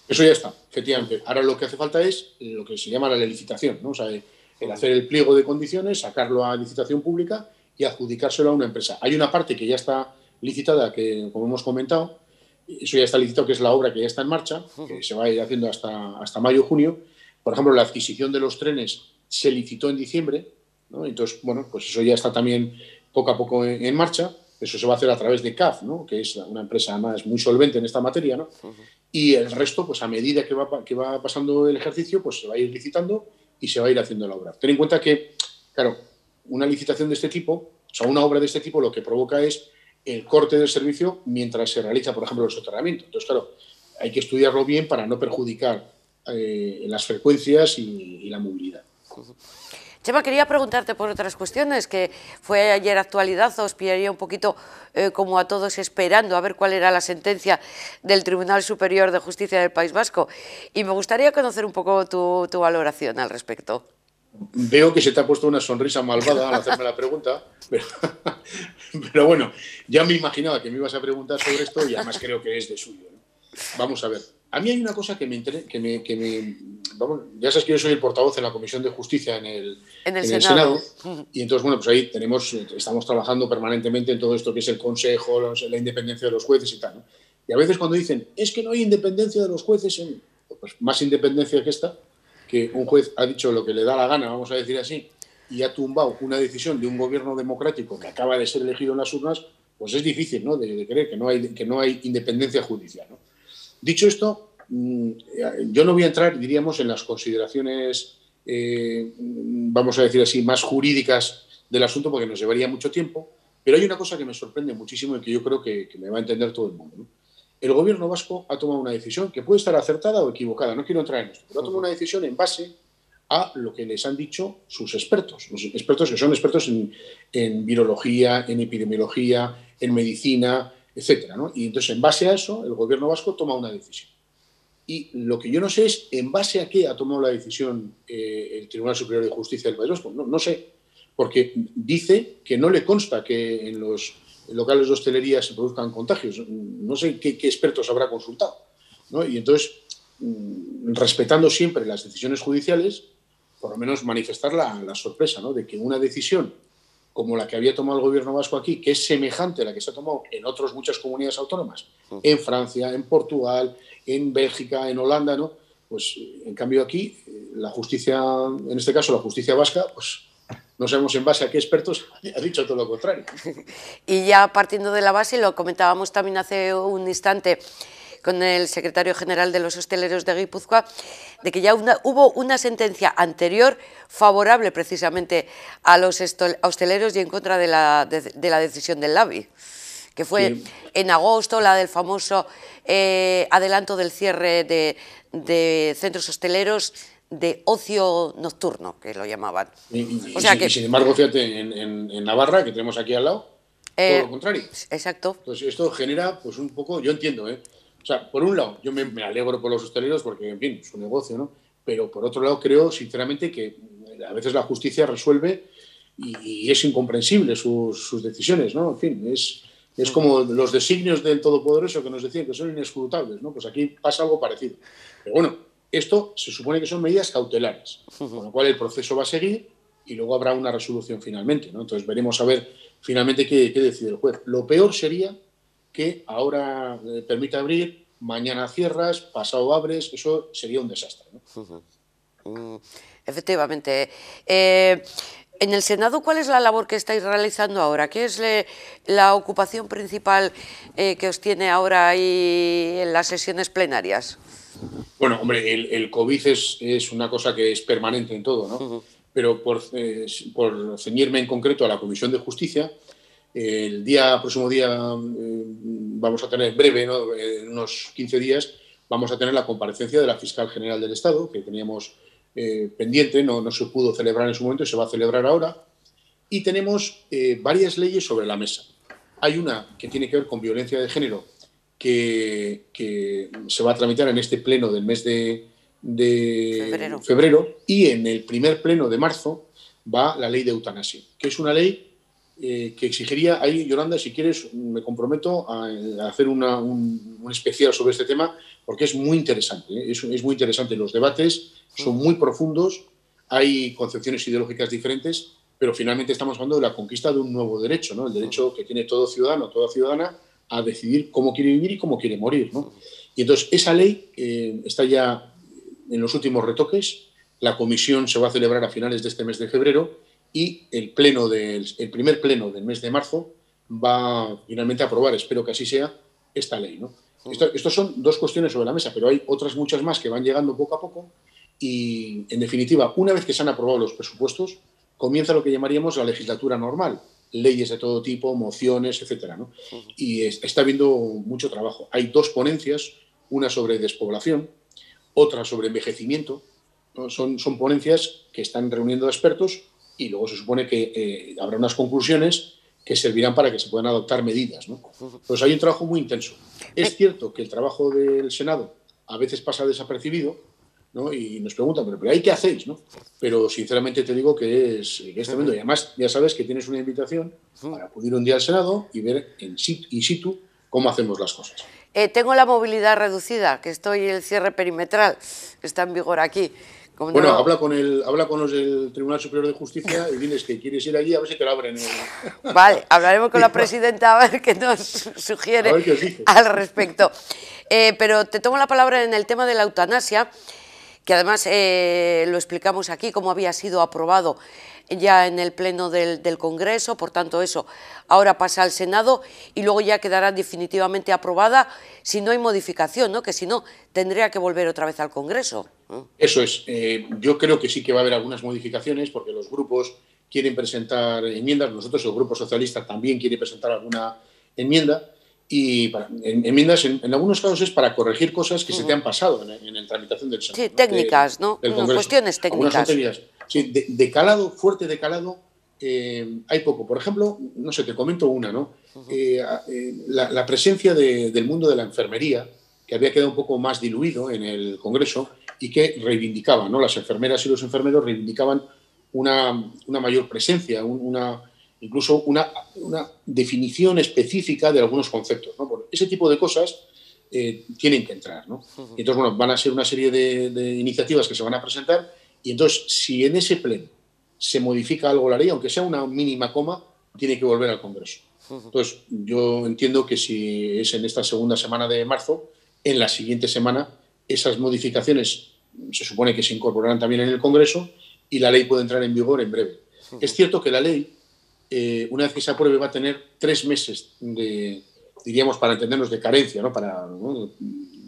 Eso ya está, efectivamente. Ahora lo que hace falta es lo que se llama la licitación, ¿no? O sea, el hacer el pliego de condiciones, sacarlo a licitación pública y adjudicárselo a una empresa. Hay una parte que ya está licitada, que como hemos comentado, eso ya está licitado, que es la obra que ya está en marcha, que se va a ir haciendo hasta mayo o junio. Por ejemplo, la adquisición de los trenes se licitó en diciembre, ¿no? Entonces, bueno, pues eso ya está también poco a poco en marcha. Eso se va a hacer a través de CAF, ¿no? Que es una empresa además muy solvente en esta materia, ¿no? Y el resto, pues a medida que va pasando el ejercicio, pues se va a ir licitando y se va a ir haciendo la obra. Ten en cuenta que, claro, una licitación de este tipo, o sea, una obra de este tipo, lo que provoca es el corte del servicio mientras se realiza, por ejemplo, el soterramiento. Entonces, claro, hay que estudiarlo bien para no perjudicar las frecuencias y la movilidad. Chema, quería preguntarte por otras cuestiones, que fue ayer actualidad, os pillaría un poquito como a todos esperando a ver cuál era la sentencia del Tribunal Superior de Justicia del País Vasco, y me gustaría conocer un poco tu valoración al respecto. Veo que se te ha puesto una sonrisa malvada al hacerme la pregunta, pero bueno, ya me imaginaba que me ibas a preguntar sobre esto y además creo que es de suyo, ¿no? Vamos a ver. A mí hay una cosa que vamos, ya sabes que yo soy el portavoz en la Comisión de Justicia en el Senado, y entonces, bueno, pues ahí estamos trabajando permanentemente en todo esto que es el Consejo, la independencia de los jueces y tal, ¿no? Y a veces cuando dicen, es que no hay independencia de los jueces, pues más independencia que esta, que un juez ha dicho lo que le da la gana, vamos a decir así, y ha tumbado una decisión de un gobierno democrático que acaba de ser elegido en las urnas, pues es difícil, ¿no?, de creer que no hay independencia judicial, ¿no? Dicho esto, yo no voy a entrar, diríamos, en las consideraciones, vamos a decir así, más jurídicas del asunto, porque nos llevaría mucho tiempo, pero hay una cosa que me sorprende muchísimo y que yo creo que me va a entender todo el mundo, ¿no? El gobierno vasco ha tomado una decisión que puede estar acertada o equivocada, no quiero entrar en esto, pero ha tomado una decisión en base a lo que les han dicho sus expertos, los expertos que son expertos en virología, en epidemiología, en medicina, etcétera, ¿no? Y entonces, en base a eso, el gobierno vasco toma una decisión. Y lo que yo no sé es en base a qué ha tomado la decisión el Tribunal Superior de Justicia del País Vasco. No sé, porque dice que no le consta que en los locales de hostelería se produzcan contagios. No sé qué expertos habrá consultado, ¿no? Y entonces, respetando siempre las decisiones judiciales, por lo menos manifestar la sorpresa, ¿no?, de que una decisión como la que había tomado el gobierno vasco aquí, que es semejante a la que se ha tomado en otras muchas comunidades autónomas, en Francia, en Portugal, en Bélgica, en Holanda, ¿no? Pues en cambio aquí, la justicia, en este caso la justicia vasca, pues no sabemos en base a qué expertos ha dicho todo lo contrario. Y ya partiendo de la base, lo comentábamos también hace un instante con el secretario general de los hosteleros de Guipúzcoa, de que ya hubo una sentencia anterior favorable precisamente a los hosteleros y en contra de la decisión del LABI, que fue en agosto, la del famoso adelanto del cierre de centros hosteleros de ocio nocturno, que lo llamaban. O sea que, sin embargo, fíjate, en Navarra, que tenemos aquí al lado, todo lo contrario. Exacto. Entonces esto genera, pues un poco, yo entiendo, o sea, por un lado, yo me alegro por los hosteleros porque, en fin, es un negocio, ¿no? Pero por otro lado, creo, sinceramente, que a veces la justicia resuelve y es incomprensible sus decisiones, ¿no? En fin, es como los designios del Todopoderoso que nos decían que son inescrutables, ¿no? Pues aquí pasa algo parecido. Pero bueno, esto se supone que son medidas cautelares, con lo cual el proceso va a seguir y luego habrá una resolución finalmente, ¿no? Entonces veremos a ver finalmente qué decide el juez. Lo peor sería que ahora permite abrir, mañana cierras, pasado abres, eso sería un desastre, ¿no? Efectivamente. En el Senado, ¿cuál es la labor que estáis realizando ahora? ¿Qué es la ocupación principal que os tiene ahora ahí en las sesiones plenarias? Bueno, hombre, el COVID es una cosa que es permanente en todo, ¿no? Pero por ceñirme en concreto a la Comisión de Justicia, el próximo día vamos a tener, en breve, ¿no?, en unos 15 días, vamos a tener la comparecencia de la Fiscal General del Estado, que teníamos pendiente, no se pudo celebrar en su momento y se va a celebrar ahora. Y tenemos varias leyes sobre la mesa. Hay una que tiene que ver con violencia de género, que se va a tramitar en este pleno del mes de febrero, y en el primer pleno de marzo va la ley de eutanasia, que es una ley que exigiría, ahí Yolanda, si quieres, me comprometo a hacer un especial sobre este tema, porque es muy interesante, ¿eh? Es muy interesante. Los debates son muy profundos, hay concepciones ideológicas diferentes, pero finalmente estamos hablando de la conquista de un nuevo derecho, ¿no? El derecho que tiene todo ciudadano, toda ciudadana, a decidir cómo quiere vivir y cómo quiere morir, ¿no? Y entonces esa ley está ya en los últimos retoques. La comisión se va a celebrar a finales de este mes de febrero y el primer pleno del mes de marzo va finalmente a aprobar, espero que así sea, esta ley, ¿no? Estos son dos cuestiones sobre la mesa, pero hay otras muchas más que van llegando poco a poco y, en definitiva, una vez que se han aprobado los presupuestos, comienza lo que llamaríamos la legislatura normal, leyes de todo tipo, mociones, etcétera, ¿no? Y está habiendo mucho trabajo. Hay dos ponencias, una sobre despoblación, otra sobre envejecimiento, ¿no? Son ponencias que están reuniendo expertos y luego se supone que habrá unas conclusiones que servirán para que se puedan adoptar medidas, ¿no? Pues hay un trabajo muy intenso. Es cierto que el trabajo del Senado a veces pasa desapercibido, ¿no? Y nos preguntan, pero ¿ahí qué hacéis, no? Pero sinceramente te digo que es tremendo. Y además ya sabes que tienes una invitación para acudir un día al Senado y ver in situ cómo hacemos las cosas. Tengo la movilidad reducida, que estoy en el cierre perimetral, que está en vigor aquí. Bueno, habla con los del Tribunal Superior de Justicia y diles que quieres ir allí a ver si te lo abren. Vale, hablaremos con la presidenta a ver qué nos sugiere al respecto. Pero te tomo la palabra en el tema de la eutanasia, que además lo explicamos aquí, cómo había sido aprobado ya en el pleno del Congreso, por tanto eso ahora pasa al Senado y luego ya quedará definitivamente aprobada si no hay modificación, ¿no? Que si no tendría que volver otra vez al Congreso. Eso es. Yo creo que sí que va a haber algunas modificaciones porque los grupos quieren presentar enmiendas, nosotros el Grupo Socialista también quiere presentar alguna enmienda y enmiendas en algunos casos es para corregir cosas que se te han pasado en la tramitación del Senado. Sí, técnicas, ¿no? Cuestiones técnicas. Sí, de calado, fuerte de calado, hay poco. Por ejemplo, no sé, te comento una, ¿no? La presencia del mundo de la enfermería, que había quedado un poco más diluido en el Congreso y que reivindicaban, ¿no? Las enfermeras y los enfermeros reivindicaban una mayor presencia, incluso una definición específica de algunos conceptos, ¿no? Por ese tipo de cosas tienen que entrar, ¿no? Y entonces, bueno, van a ser una serie de iniciativas que se van a presentar y entonces, si en ese pleno se modifica algo la ley, aunque sea una mínima coma, tiene que volver al Congreso. Entonces, yo entiendo que si es en esta segunda semana de marzo, en la siguiente semana, esas modificaciones se supone que se incorporarán también en el Congreso y la ley puede entrar en vigor en breve. Es cierto que la ley, una vez que se apruebe, va a tener 3 meses diríamos, para entendernos, de carencia, ¿no? Para, ¿no?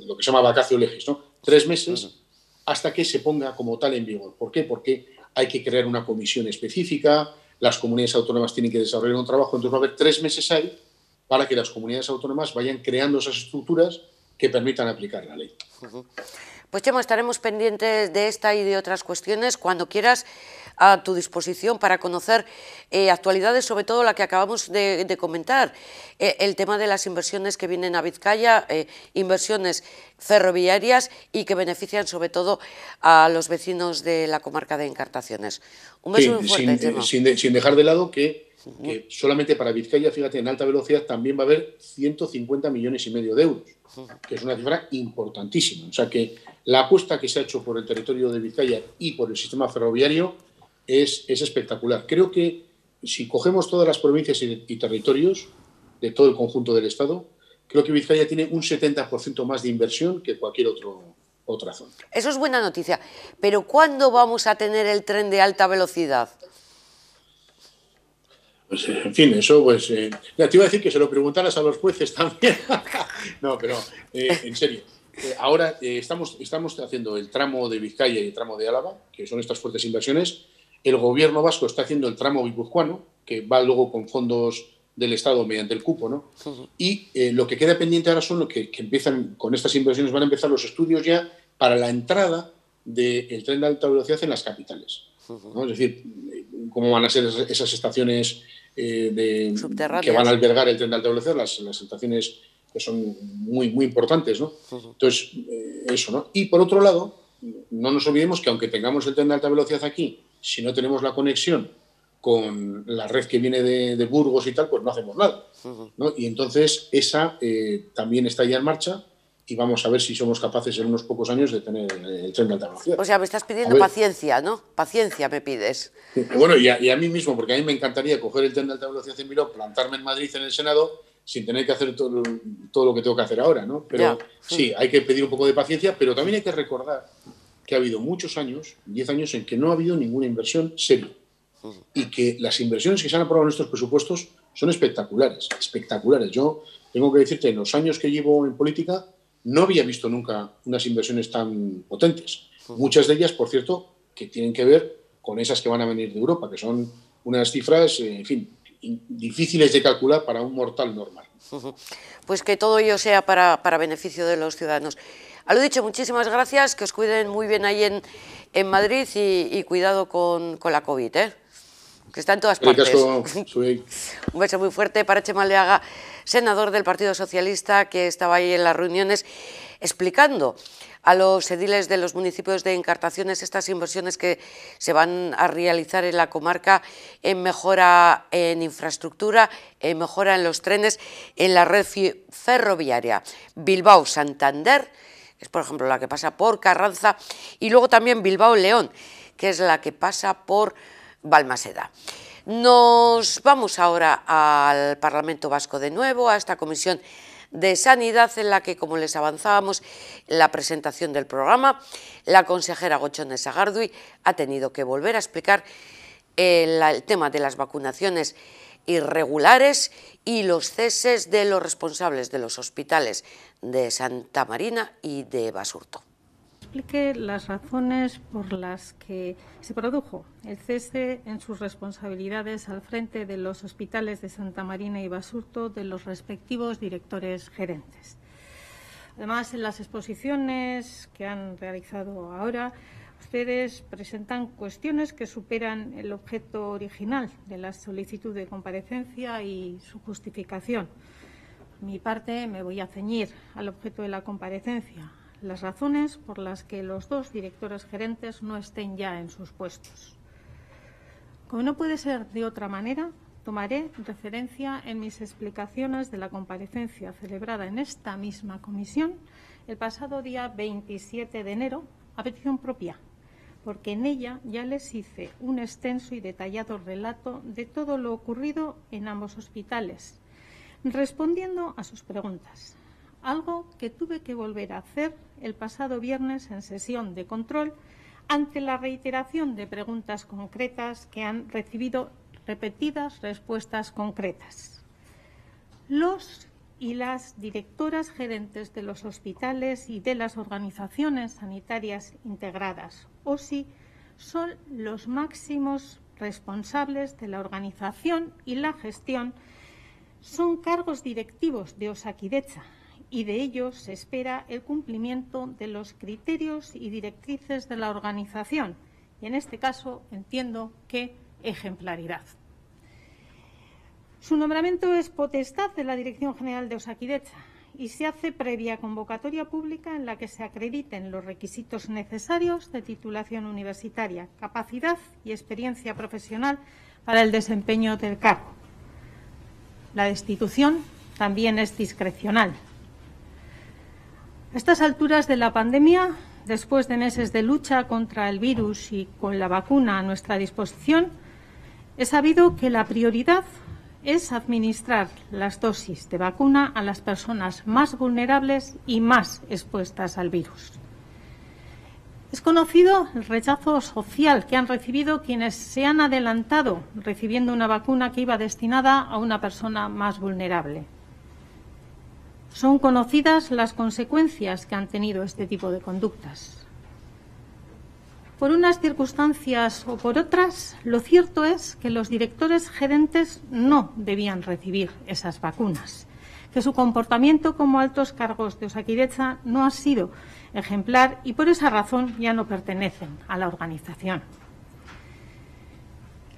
Lo que se llama vacatio legis, ¿no? 3 meses hasta que se ponga como tal en vigor. ¿Por qué? Porque hay que crear una comisión específica, las comunidades autónomas tienen que desarrollar un trabajo, entonces va a haber 3 meses ahí para que las comunidades autónomas vayan creando esas estructuras que permitan aplicar la ley. Pues Chema, estaremos pendientes de esta y de otras cuestiones cuando quieras, a tu disposición para conocer actualidades, sobre todo la que acabamos de comentar, el tema de las inversiones que vienen a Vizcaya, inversiones ferroviarias y que benefician sobre todo a los vecinos de la comarca de Encartaciones. Un beso muy fuerte, Chema. Sin dejar de lado que solamente para Vizcaya, fíjate, en alta velocidad también va a haber 150,5 millones de euros, que es una cifra importantísima. O sea que la apuesta que se ha hecho por el territorio de Vizcaya y por el sistema ferroviario es espectacular. Creo que si cogemos todas las provincias y territorios de todo el conjunto del Estado, creo que Vizcaya tiene un 70% más de inversión que cualquier otra zona. Eso es buena noticia. Pero ¿cuándo vamos a tener el tren de alta velocidad? Pues, en fin, eso pues... te iba a decir que se lo preguntaras a los jueces también. No, pero en serio. Ahora estamos haciendo el tramo de Vizcaya y el tramo de Álava, que son estas fuertes inversiones. El gobierno vasco está haciendo el tramo guipuzcoano, que va luego con fondos del Estado mediante el cupo, ¿no? Y lo que queda pendiente ahora son lo que empiezan con estas inversiones, van a empezar los estudios ya para la entrada del tren de alta velocidad en las capitales, ¿no? Es decir, cómo van a ser esas estaciones que van a albergar el tren de alta velocidad, las estaciones que son muy, muy importantes, ¿no? Entonces, eso, ¿no? Y por otro lado, no nos olvidemos que aunque tengamos el tren de alta velocidad aquí, si no tenemos la conexión con la red que viene de Burgos y tal, pues no hacemos nada, ¿no? Y entonces esa también está ya en marcha y vamos a ver si somos capaces en unos pocos años de tener el tren de alta velocidad. O sea, me estás pidiendo paciencia, ¿no? Paciencia me pides. Bueno, y a mí mismo, porque a mí me encantaría coger el tren de alta velocidad en Bilbao, plantarme en Madrid en el Senado, sin tener que hacer todo lo que tengo que hacer ahora, ¿no? Pero sí, hay que pedir un poco de paciencia, pero también hay que recordar que ha habido muchos años, 10 años, en que no ha habido ninguna inversión seria. Y que las inversiones que se han aprobado en estos presupuestos son espectaculares, espectaculares. Yo tengo que decirte, en los años que llevo en política, no había visto nunca unas inversiones tan potentes. Muchas de ellas, por cierto, que tienen que ver con esas que van a venir de Europa, que son unas cifras, en fin, difíciles de calcular para un mortal normal. Pues que todo ello sea para beneficio de los ciudadanos. A lo dicho, muchísimas gracias, que os cuiden muy bien ahí en Madrid y cuidado con la COVID, que está en todas partes. Un beso muy fuerte para Txema Aldeaga, senador del Partido Socialista, que estaba ahí en las reuniones explicando a los ediles de los municipios de Encartaciones estas inversiones que se van a realizar en la comarca en mejora en infraestructura, en mejora en los trenes, en la red ferroviaria Bilbao-Santander, que es por ejemplo la que pasa por Carranza, y luego también Bilbao-León, que es la que pasa por Balmaseda. Nos vamos ahora al Parlamento Vasco de nuevo, a esta comisión de Sanidad, en la que, como les avanzábamos, la presentación del programa, la consejera Gotzone Sagardui ha tenido que volver a explicar el tema de las vacunaciones irregulares y los ceses de los responsables de los hospitales de Santa Marina y de Basurto. Explique las razones por las que se produjo el cese en sus responsabilidades al frente de los hospitales de Santa Marina y Basurto de los respectivos directores gerentes. Además, en las exposiciones que han realizado ahora, ustedes presentan cuestiones que superan el objeto original de la solicitud de comparecencia y su justificación. Por mi parte, me voy a ceñir al objeto de la comparecencia, las razones por las que los dos directores gerentes no estén ya en sus puestos. Como no puede ser de otra manera, tomaré referencia en mis explicaciones de la comparecencia celebrada en esta misma comisión el pasado día 27 de enero a petición propia, porque en ella ya les hice un extenso y detallado relato de todo lo ocurrido en ambos hospitales, respondiendo a sus preguntas. Algo que tuve que volver a hacer el pasado viernes en sesión de control ante la reiteración de preguntas concretas que han recibido repetidas respuestas concretas. Los y las directoras gerentes de los hospitales y de las organizaciones sanitarias integradas, OSI, son los máximos responsables de la organización y la gestión. Son cargos directivos de Osakidetza, y de ellos se espera el cumplimiento de los criterios y directrices de la organización, y en este caso entiendo que ejemplaridad. Su nombramiento es potestad de la Dirección General de Osakidetza y se hace previa convocatoria pública en la que se acrediten los requisitos necesarios de titulación universitaria, capacidad y experiencia profesional para el desempeño del cargo. La destitución también es discrecional. A estas alturas de la pandemia, después de meses de lucha contra el virus y con la vacuna a nuestra disposición, he sabido que la prioridad es administrar las dosis de vacuna a las personas más vulnerables y más expuestas al virus. Es conocido el rechazo social que han recibido quienes se han adelantado recibiendo una vacuna que iba destinada a una persona más vulnerable. Son conocidas las consecuencias que han tenido este tipo de conductas. Por unas circunstancias o por otras, lo cierto es que los directores gerentes no debían recibir esas vacunas, que su comportamiento como altos cargos de Osakidetza no ha sido ejemplar y por esa razón ya no pertenecen a la organización.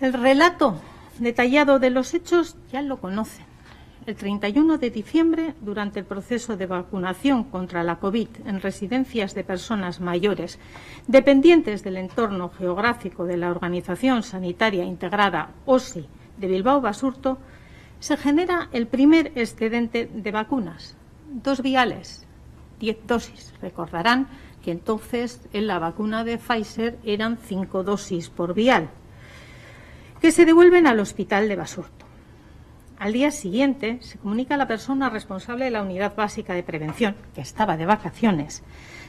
El relato detallado de los hechos ya lo conocen. el 31 de diciembre, durante el proceso de vacunación contra la COVID en residencias de personas mayores dependientes del entorno geográfico de la Organización Sanitaria Integrada OSI de Bilbao Basurto, se genera el primer excedente de vacunas, 2 viales, 10 dosis. Recordarán que entonces en la vacuna de Pfizer eran 5 dosis por vial, que se devuelven al hospital de Basurto. Al día siguiente se comunica a la persona responsable de la unidad básica de prevención, que estaba de vacaciones,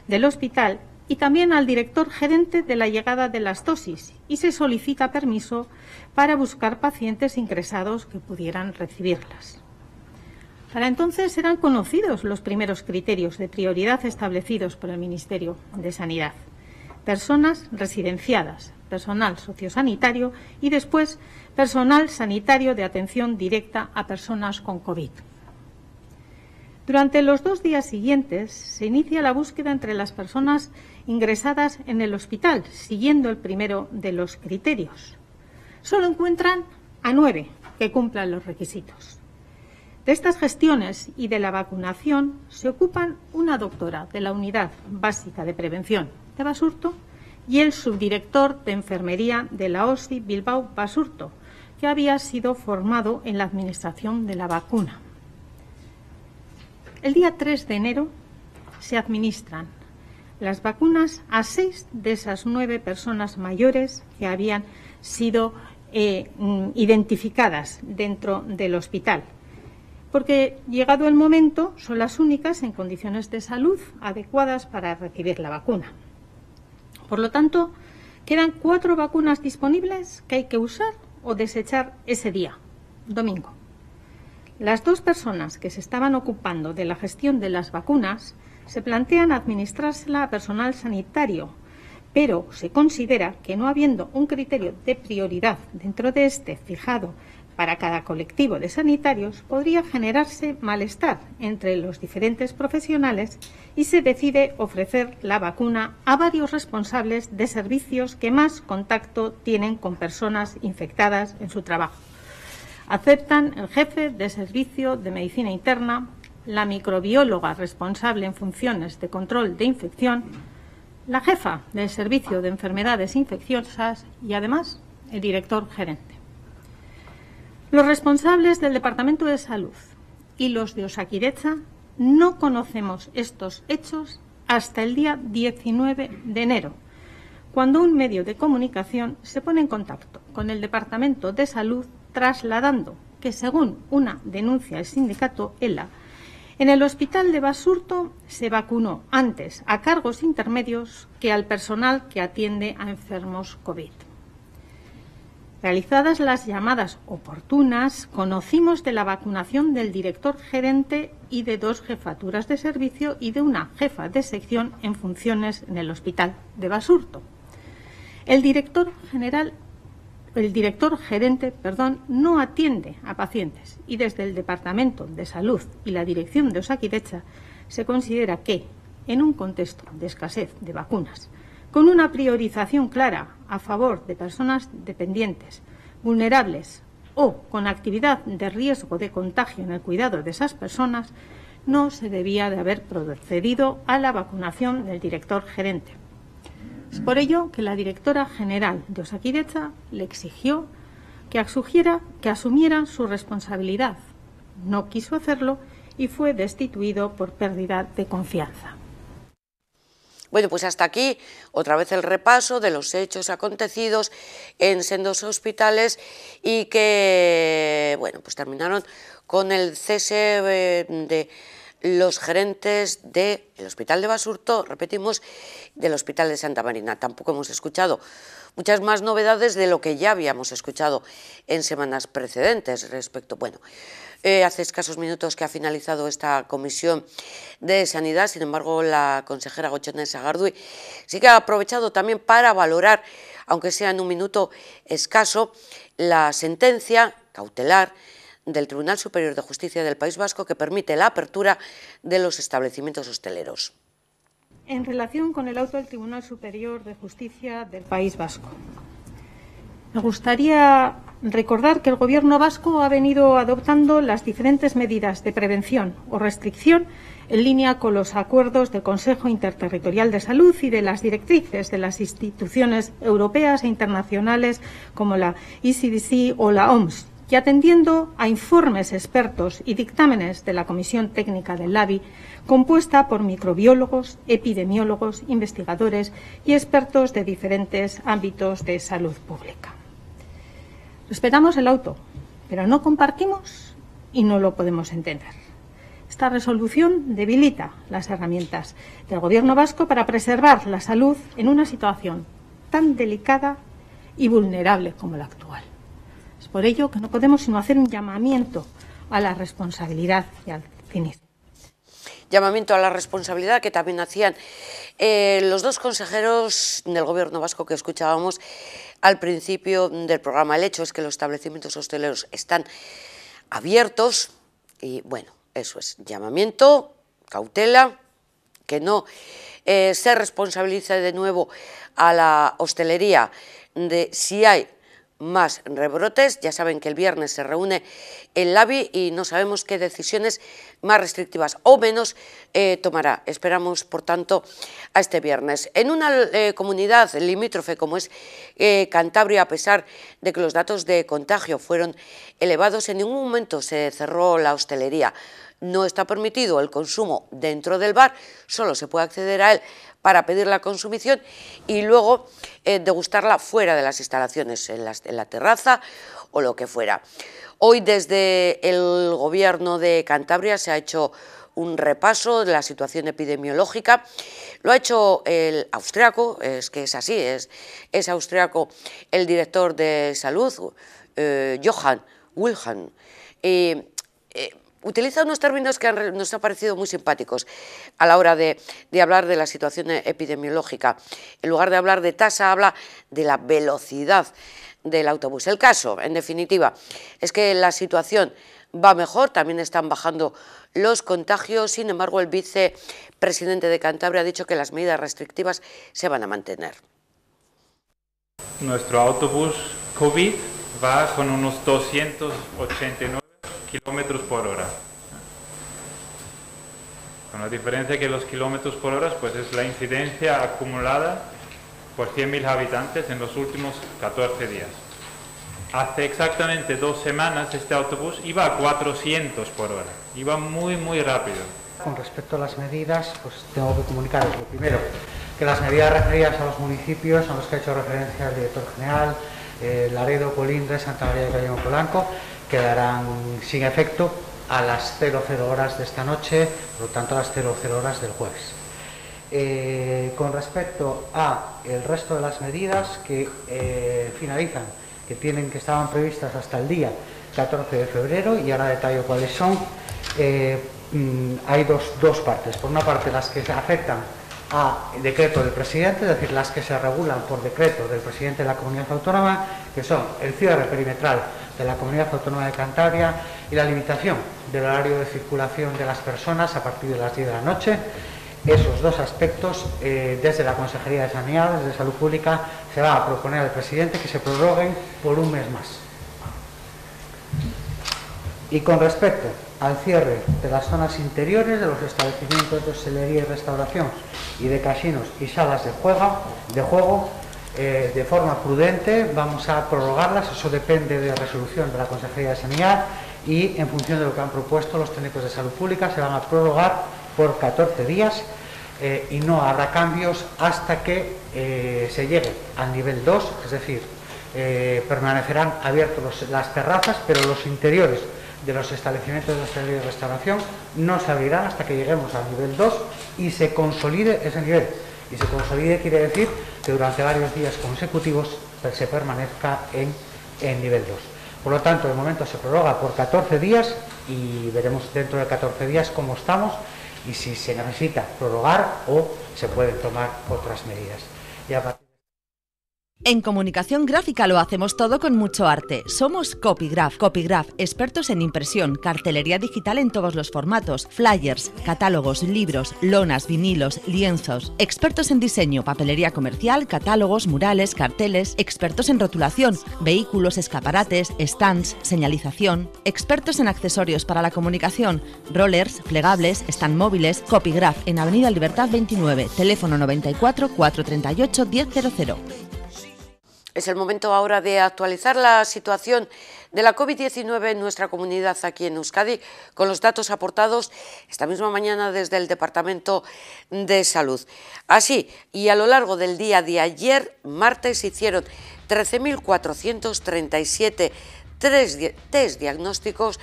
del hospital, y también al director gerente de la llegada de las dosis, y se solicita permiso para buscar pacientes ingresados que pudieran recibirlas. Para entonces eran conocidos los primeros criterios de prioridad establecidos por el Ministerio de Sanidad: personas residenciadas, personal sociosanitario y después personal sanitario de atención directa a personas con COVID. Durante los 2 días siguientes se inicia la búsqueda entre las personas ingresadas en el hospital, siguiendo el primero de los criterios. Solo encuentran a 9 que cumplan los requisitos. De estas gestiones y de la vacunación se ocupan una doctora de la Unidad Básica de Prevención de Basurto y el subdirector de Enfermería de la OSI Bilbao Basurto, que había sido formado en la administración de la vacuna. El día 3 de enero se administran las vacunas a 6 de esas 9 personas mayores que habían sido identificadas dentro del hospital, porque llegado el momento son las únicas en condiciones de salud adecuadas para recibir la vacuna. Por lo tanto, quedan 4 vacunas disponibles que hay que usar o desechar ese día, domingo. Las 2 personas que se estaban ocupando de la gestión de las vacunas se plantean administrársela a personal sanitario, pero se considera que, no habiendo un criterio de prioridad dentro de este fijado para cada colectivo de sanitarios, podría generarse malestar entre los diferentes profesionales y se decide ofrecer la vacuna a varios responsables de servicios que más contacto tienen con personas infectadas en su trabajo. Aceptan el jefe de servicio de medicina interna, la microbióloga responsable en funciones de control de infección, la jefa del servicio de enfermedades infecciosas y además el director gerente. Los responsables del Departamento de Salud y los de Osakidetza no conocemos estos hechos hasta el día 19 de enero, cuando un medio de comunicación se pone en contacto con el Departamento de Salud trasladando que, según una denuncia del sindicato ELA, en el hospital de Basurto se vacunó antes a cargos intermedios que al personal que atiende a enfermos COVID. Realizadas las llamadas oportunas, conocimos de la vacunación del director gerente y de 2 jefaturas de servicio y de una jefa de sección en funciones en el hospital de Basurto. El director gerente no atiende a pacientes y desde el Departamento de Salud y la Dirección de Osakidetza se considera que, en un contexto de escasez de vacunas, con una priorización clara a favor de personas dependientes, vulnerables o con actividad de riesgo de contagio en el cuidado de esas personas, no se debía de haber procedido a la vacunación del director gerente. Es por ello que la directora general de Osakidetza le exigió que asumiera su responsabilidad. No quiso hacerlo y fue destituido por pérdida de confianza. Bueno, pues hasta aquí otra vez el repaso de los hechos acontecidos en sendos hospitales y que, bueno, pues terminaron con el cese de los gerentes del Hospital de Basurto, repetimos, del Hospital de Santa Marina. Tampoco hemos escuchado muchas más novedades de lo que ya habíamos escuchado en semanas precedentes respecto, bueno, hace escasos minutos que ha finalizado esta comisión de sanidad. Sin embargo, la consejera Gotzone Sagardui sí que ha aprovechado también para valorar, aunque sea en un minuto escaso, la sentencia cautelar del Tribunal Superior de Justicia del País Vasco que permite la apertura de los establecimientos hosteleros. En relación con el auto del Tribunal Superior de Justicia del País Vasco, me gustaría recordar que el Gobierno vasco ha venido adoptando las diferentes medidas de prevención o restricción en línea con los acuerdos del Consejo Interterritorial de Salud y de las directrices de las instituciones europeas e internacionales como la ECDC o la OMS, y atendiendo a informes expertos y dictámenes de la Comisión Técnica del LABI, compuesta por microbiólogos, epidemiólogos, investigadores y expertos de diferentes ámbitos de salud pública. Respetamos el auto, pero no compartimos y no lo podemos entender. Esta resolución debilita las herramientas del Gobierno vasco para preservar la salud en una situación tan delicada y vulnerable como la actual. Es por ello que no podemos sino hacer un llamamiento a la responsabilidad y al cinismo. Llamamiento a la responsabilidad que también hacían los dos consejeros del Gobierno vasco que escuchábamos al principio del programa. El hecho es que los establecimientos hosteleros están abiertos y, bueno, eso es llamamiento, cautela, que no se responsabilice de nuevo a la hostelería de si hay más rebrotes. Ya saben que el viernes se reúne el LABI y no sabemos qué decisiones más restrictivas o menos tomará. Esperamos, por tanto, a este viernes. En una comunidad limítrofe como es Cantabria, a pesar de que los datos de contagio fueron elevados, en ningún momento se cerró la hostelería. No está permitido el consumo dentro del bar, solo se puede acceder a él para pedir la consumición y luego degustarla fuera de las instalaciones, en la terraza o lo que fuera. Hoy desde el Gobierno de Cantabria se ha hecho un repaso de la situación epidemiológica. Lo ha hecho el austriaco, es que es así, es austriaco el director de salud, Johann Wilhelm. Utiliza unos términos que nos han parecido muy simpáticos a la hora de hablar de la situación epidemiológica. En lugar de hablar de tasa, habla de la velocidad del autobús. El caso, en definitiva, es que la situación va mejor, también están bajando los contagios. Sin embargo, el vicepresidente de Cantabria ha dicho que las medidas restrictivas se van a mantener. Nuestro autobús COVID va con unos 289 kilómetros por hora. Con la diferencia que los kilómetros por hora pues es la incidencia acumulada por 100.000 habitantes en los últimos 14 días. Hace exactamente 2 semanas este autobús iba a 400 por hora, iba muy rápido. Con respecto a las medidas, pues tengo que comunicaros lo primero, que las medidas referidas a los municipios a los que ha hecho referencia el director general, Laredo, Colindres, Santa María de Gallego, Polanco, quedarán sin efecto a las 00 horas de esta noche, por lo tanto a las 00 horas del jueves. Con respecto a el resto de las medidas que finalizan, que estaban previstas hasta el día 14 de febrero, y ahora detallo cuáles son, hay dos partes. Por una parte, las que se afectan a decreto del presidente, es decir, las que se regulan por decreto del presidente de la comunidad autónoma, que son el cierre perimetral de la comunidad autónoma de Cantabria y la limitación del horario de circulación de las personas a partir de las 10 de la noche. Esos dos aspectos, desde la Consejería de Sanidad, desde Salud Pública, se va a proponer al presidente que se prorroguen por un mes más. Y con respecto al cierre de las zonas interiores de los establecimientos de hostelería y restauración y de casinos y salas de juego, de forma prudente vamos a prorrogarlas. Eso depende de la resolución de la Consejería de Sanidad y en función de lo que han propuesto los técnicos de salud pública se van a prorrogar por 14 días y no habrá cambios hasta que se llegue al nivel 2, es decir, permanecerán abiertos las terrazas, pero los interiores de los establecimientos de hostelería y restauración no se abrirán hasta que lleguemos al nivel 2 y se consolide ese nivel. Y se consolide quiere decir que durante varios días consecutivos se permanezca en nivel 2. Por lo tanto, de momento se prorroga por 14 días y veremos dentro de 14 días cómo estamos y si se necesita prorrogar o se pueden tomar otras medidas. Y a partir En comunicación gráfica lo hacemos todo con mucho arte. Somos Copygraph. Copygraph, expertos en impresión, cartelería digital en todos los formatos, flyers, catálogos, libros, lonas, vinilos, lienzos. Expertos en diseño, papelería comercial, catálogos, murales, carteles. Expertos en rotulación, vehículos, escaparates, stands, señalización. Expertos en accesorios para la comunicación, rollers, plegables, stand móviles. Copygraph en Avenida Libertad 29, teléfono 94 438 1000. Es el momento ahora de actualizar la situación de la COVID-19 en nuestra comunidad aquí en Euskadi con los datos aportados esta misma mañana desde el Departamento de Salud. Así, y a lo largo del día de ayer, martes, se hicieron 13.437 test diagnósticos,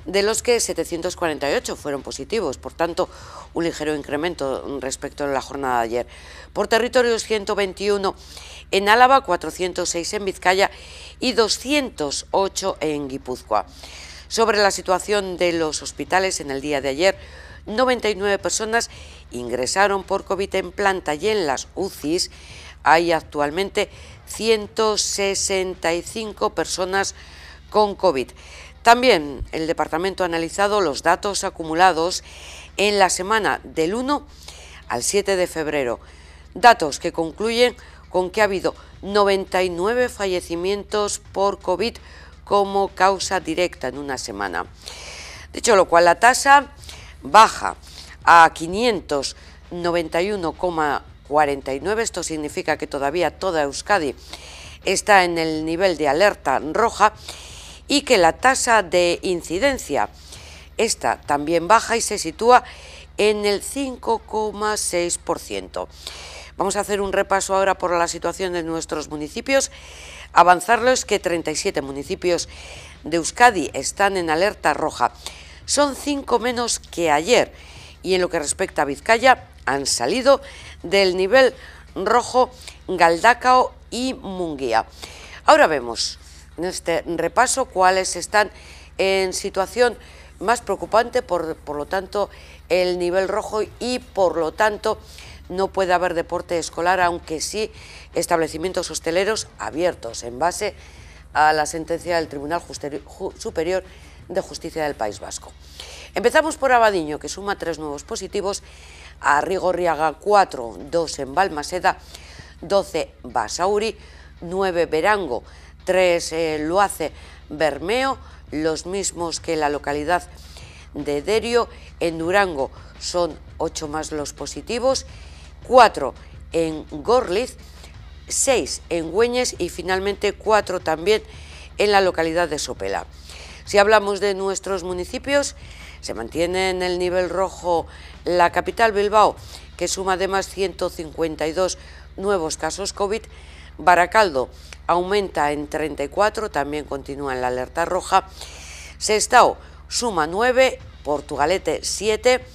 de los que 748 fueron positivos, por tanto, un ligero incremento respecto a la jornada de ayer. Por territorios, 121 en Álava, 406 en Vizcaya y 208 en Guipúzcoa. Sobre la situación de los hospitales en el día de ayer, 99 personas ingresaron por COVID en planta y en las UCIs hay actualmente 165 personas con COVID. También el departamento ha analizado los datos acumulados en la semana del 1 al 7 de febrero, datos que concluyen con que ha habido 99 fallecimientos por COVID como causa directa en una semana. Dicho lo cual, la tasa baja a 591,49, esto significa que todavía toda Euskadi está en el nivel de alerta roja, y que la tasa de incidencia, esta también baja y se sitúa en el 5,6%. Vamos a hacer un repaso ahora por la situación de nuestros municipios. Avanzarles que 37 municipios de Euskadi están en alerta roja. Son 5 menos que ayer, y en lo que respecta a Vizcaya han salido del nivel rojo Galdakao y Munguía. Ahora vemos en este repaso cuáles están en situación más preocupante, por lo tanto el nivel rojo, y por lo tanto no puede haber deporte escolar, aunque sí establecimientos hosteleros abiertos en base a la sentencia del Tribunal Superior de Justicia del País Vasco. Empezamos por Abadiño, que suma 3 nuevos positivos, a Rigorriaga 4, 2 en Balmaseda, 12 Basauri, 9 Berango, 3 Luace Bermeo, los mismos que la localidad de Derio. En Durango son 8 más los positivos, 4 en Gorliz, 6 en Güeñes y finalmente 4 también en la localidad de Sopela. Si hablamos de nuestros municipios, se mantiene en el nivel rojo la capital Bilbao, que suma además 152 nuevos casos COVID. Baracaldo aumenta en 34, también continúa en la alerta roja. Sestao suma 9, Portugalete 7,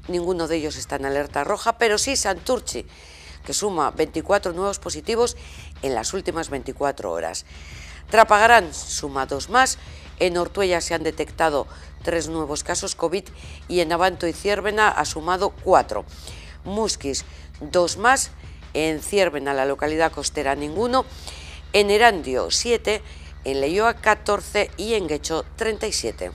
ninguno de ellos está en alerta roja, pero sí Santurchi, que suma 24 nuevos positivos en las últimas 24 horas. Trapagarán suma 2 más, en Ortuella se han detectado 3 nuevos casos COVID y en Abanto y Ciérvena ha sumado 4. Musquis 2 más, en Ciérvena, la localidad costera, ninguno, en Erandio 7, en Leioa 14 y en Guecho 37.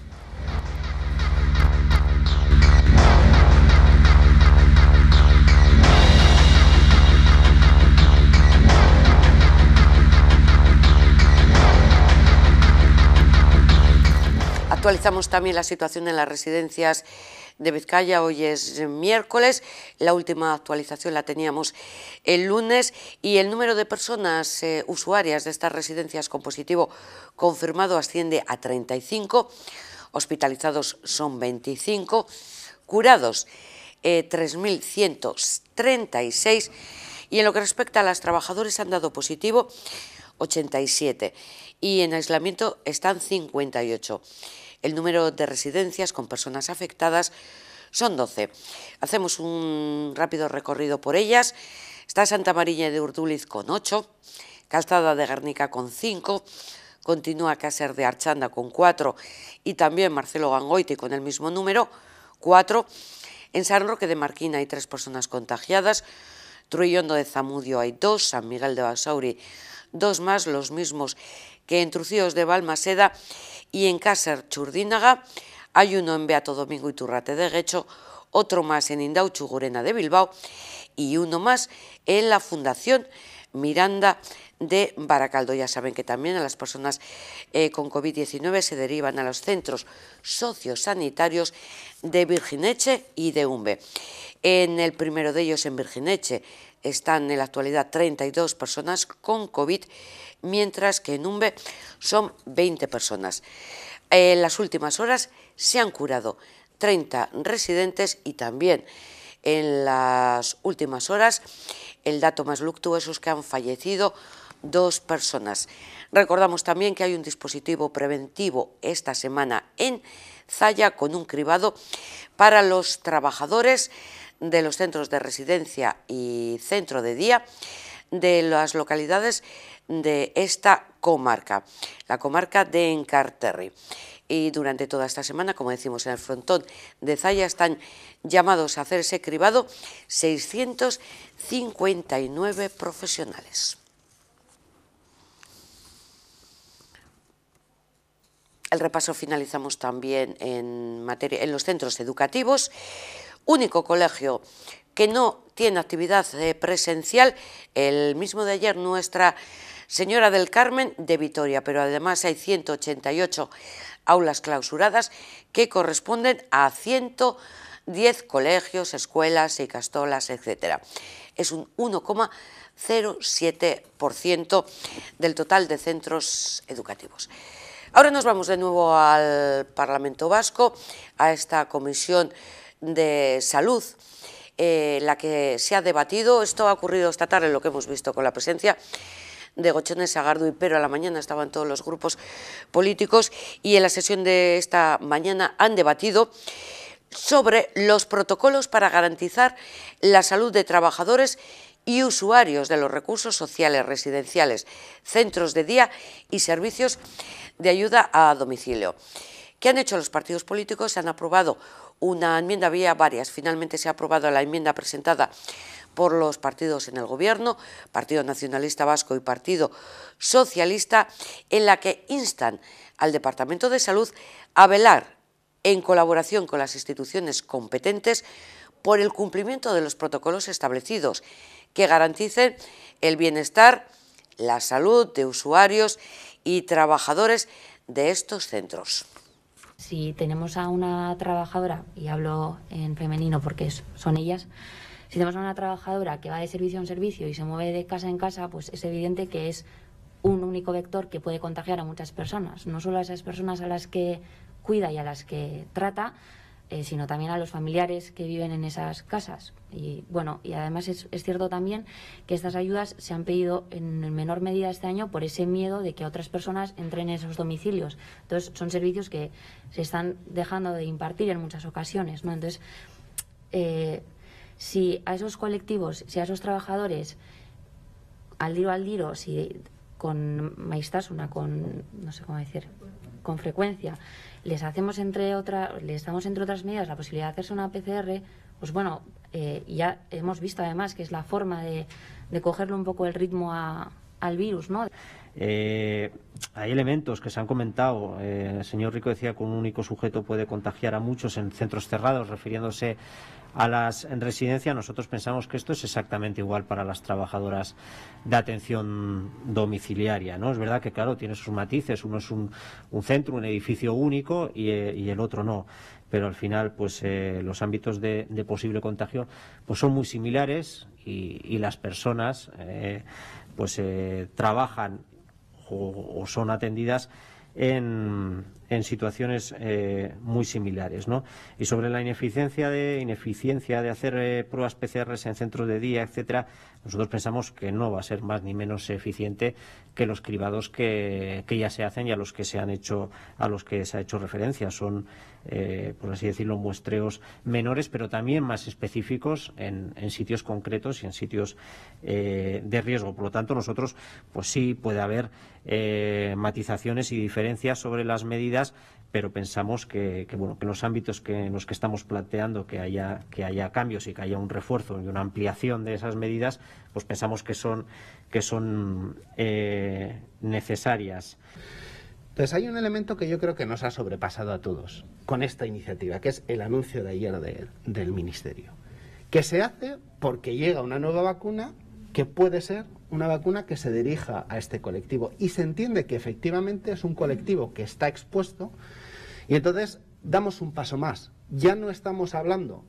Actualizamos también la situación en las residencias de Vizcaya. Hoy es miércoles, la última actualización la teníamos el lunes, y el número de personas usuarias de estas residencias con positivo confirmado asciende a 35, hospitalizados son 25, curados 3.136, y en lo que respecta a las trabajadoras han dado positivo 87 y en aislamiento están 58. El número de residencias con personas afectadas son 12. Hacemos un rápido recorrido por ellas. Está Santa Mariña de Urduliz con 8, Calzada de Guernica con 5, continúa Cácer de Archanda con 4 y también Marcelo Gangoiti con el mismo número, 4. En San Roque de Marquina hay 3 personas contagiadas, Truillondo de Zamudio hay 2, San Miguel de Basauri 2 más, los mismos que en Trucíos de Balmaseda y en Cácer Churdínaga. Hay uno en Beato Domingo Iturrate de Guecho, otro más en Indauchu Gurena de Bilbao y uno más en la Fundación Miranda de Baracaldo. Ya saben que también a las personas con COVID-19 se derivan a los centros sociosanitarios de Virgineche y de Umbe. En el primero de ellos, en Virgineche, están en la actualidad 32 personas con COVID, mientras que en Umbe son 20 personas. En las últimas horas se han curado 30 residentes y también en las últimas horas el dato más luctuoso es que han fallecido 2 personas. Recordamos también que hay un dispositivo preventivo esta semana en Zalla con un cribado para los trabajadores de los centros de residencia y centro de día de las localidades de esta comarca, la comarca de Encarterri. Y durante toda esta semana, como decimos, en el frontón de Zalla están llamados a hacer ese cribado 659 profesionales. El repaso finalizamos también en los centros educativos. Único colegio que no tiene actividad presencial, el mismo de ayer, Nuestra Señora del Carmen de Vitoria, pero además hay 188 aulas clausuradas que corresponden a 110 colegios, escuelas, ikastolas, etc. Es un 1,07% del total de centros educativos. Ahora nos vamos de nuevo al Parlamento Vasco, a esta comisión de salud, la que se ha debatido. Esto ha ocurrido esta tarde, lo que hemos visto con la presencia de Gochone Sagardui, pero a la mañana estaban todos los grupos políticos y en la sesión de esta mañana han debatido sobre los protocolos para garantizar la salud de trabajadores y usuarios de los recursos sociales residenciales, centros de día y servicios de ayuda a domicilio. ¿Qué han hecho los partidos políticos? Se han aprobado una enmienda, había varias, finalmente se ha aprobado la enmienda presentada por los partidos en el Gobierno, Partido Nacionalista Vasco y Partido Socialista, en la que instan al Departamento de Salud a velar, en colaboración con las instituciones competentes, por el cumplimiento de los protocolos establecidos, que garanticen el bienestar, la salud de usuarios y trabajadores de estos centros. Si tenemos a una trabajadora, y hablo en femenino porque son ellas, si tenemos a una trabajadora que va de servicio en servicio y se mueve de casa en casa, pues es evidente que es un único vector que puede contagiar a muchas personas, no solo a esas personas a las que cuida y a las que trata, sino también a los familiares que viven en esas casas. Y bueno, y además es cierto también que estas ayudas se han pedido en menor medida este año por ese miedo de que otras personas entren en esos domicilios. Entonces son servicios que se están dejando de impartir en muchas ocasiones, ¿no? Entonces, si a esos colectivos, si a esos trabajadores, al diro, si con maistasuna, con, no sé cómo decir, con frecuencia, les damos entre otras medidas la posibilidad de hacerse una PCR, pues bueno, ya hemos visto además que es la forma de cogerle un poco el ritmo al virus, ¿no? Hay elementos que se han comentado. El señor Rico decía que un único sujeto puede contagiar a muchos en centros cerrados, refiriéndose a las en residencia. Nosotros pensamos que esto es exactamente igual para las trabajadoras de atención domiciliaria, ¿no? Es verdad que, claro, tiene sus matices. Uno es un centro, un edificio único y el otro no. Pero al final, pues los ámbitos de posible contagio pues son muy similares y las personas trabajan o son atendidas en situaciones muy similares, ¿no? Y sobre la ineficiencia de hacer pruebas PCR en centros de día, etcétera, nosotros pensamos que no va a ser más ni menos eficiente que los cribados que ya se hacen y a los que se ha hecho referencia. Son, por así decirlo, muestreos menores, pero también más específicos en sitios concretos y en sitios de riesgo. Por lo tanto, nosotros, pues sí puede haber matizaciones y diferencias sobre las medidas medidas, pero pensamos que en los ámbitos en los que estamos planteando que haya cambios y que haya un refuerzo y una ampliación de esas medidas, pues pensamos que son necesarias. Entonces hay un elemento que yo creo que nos ha sobrepasado a todos con esta iniciativa, que es el anuncio de ayer del Ministerio, que se hace porque llega una nueva vacuna que puede ser una vacuna que se dirija a este colectivo y se entiende que efectivamente es un colectivo que está expuesto y entonces damos un paso más. Ya no estamos hablando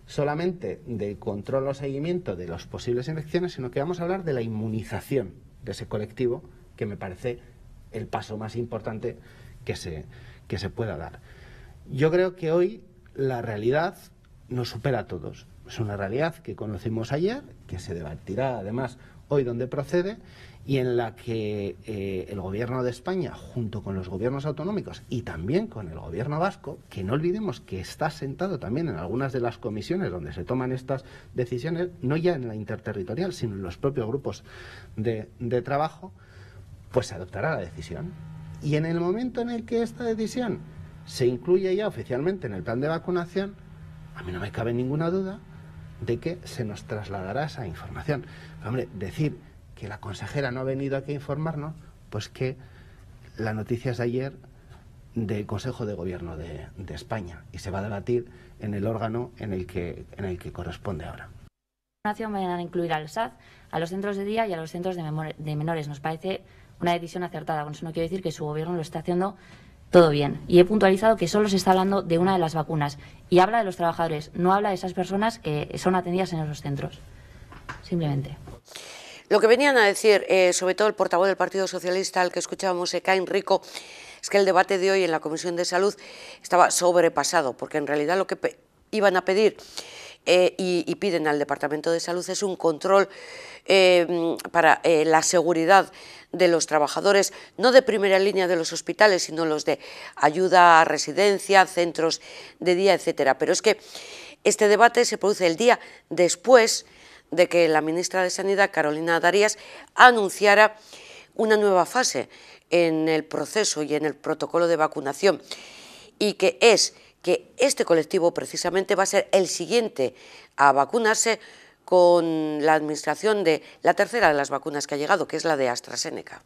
solamente de control o seguimiento de las posibles infecciones, sino que vamos a hablar de la inmunización de ese colectivo, que me parece el paso más importante que se pueda dar. Yo creo que hoy la realidad nos supera a todos. Es una realidad que conocimos ayer, que se debatirá además hoy donde procede, y en la que el Gobierno de España, junto con los gobiernos autonómicos y también con el Gobierno vasco, que no olvidemos que está sentado también en algunas de las comisiones donde se toman estas decisiones, no ya en la interterritorial, sino en los propios grupos de trabajo, pues se adoptará la decisión. Y en el momento en el que esta decisión se incluye ya oficialmente en el plan de vacunación, a mí no me cabe ninguna duda de que se nos trasladará esa información. Pero, hombre, decir que la consejera no ha venido aquí a informarnos, pues que la noticia es de ayer del Consejo de Gobierno de España y se va a debatir en el órgano en el que corresponde ahora. Van a incluir al SAD, a los centros de día y a los centros de menores. Nos parece una decisión acertada. Con eso no quiero decir que su gobierno lo está haciendo todo bien. Y he puntualizado que solo se está hablando de una de las vacunas. Y habla de los trabajadores, no habla de esas personas que son atendidas en esos centros. Simplemente. Lo que venían a decir, sobre todo el portavoz del Partido Socialista, al que escuchábamos, Ekain Rico, es que el debate de hoy en la Comisión de Salud estaba sobrepasado, porque en realidad lo que iban a pedir y piden al Departamento de Salud es un control para la seguridad de los trabajadores, no de primera línea de los hospitales, sino los de ayuda a residencia, centros de día, etcétera. Pero es que este debate se produce el día después de que la ministra de Sanidad, Carolina Darias, anunciara una nueva fase en el proceso y en el protocolo de vacunación, y que es que este colectivo precisamente va a ser el siguiente a vacunarse con la administración de la tercera de las vacunas que ha llegado, que es la de AstraZeneca.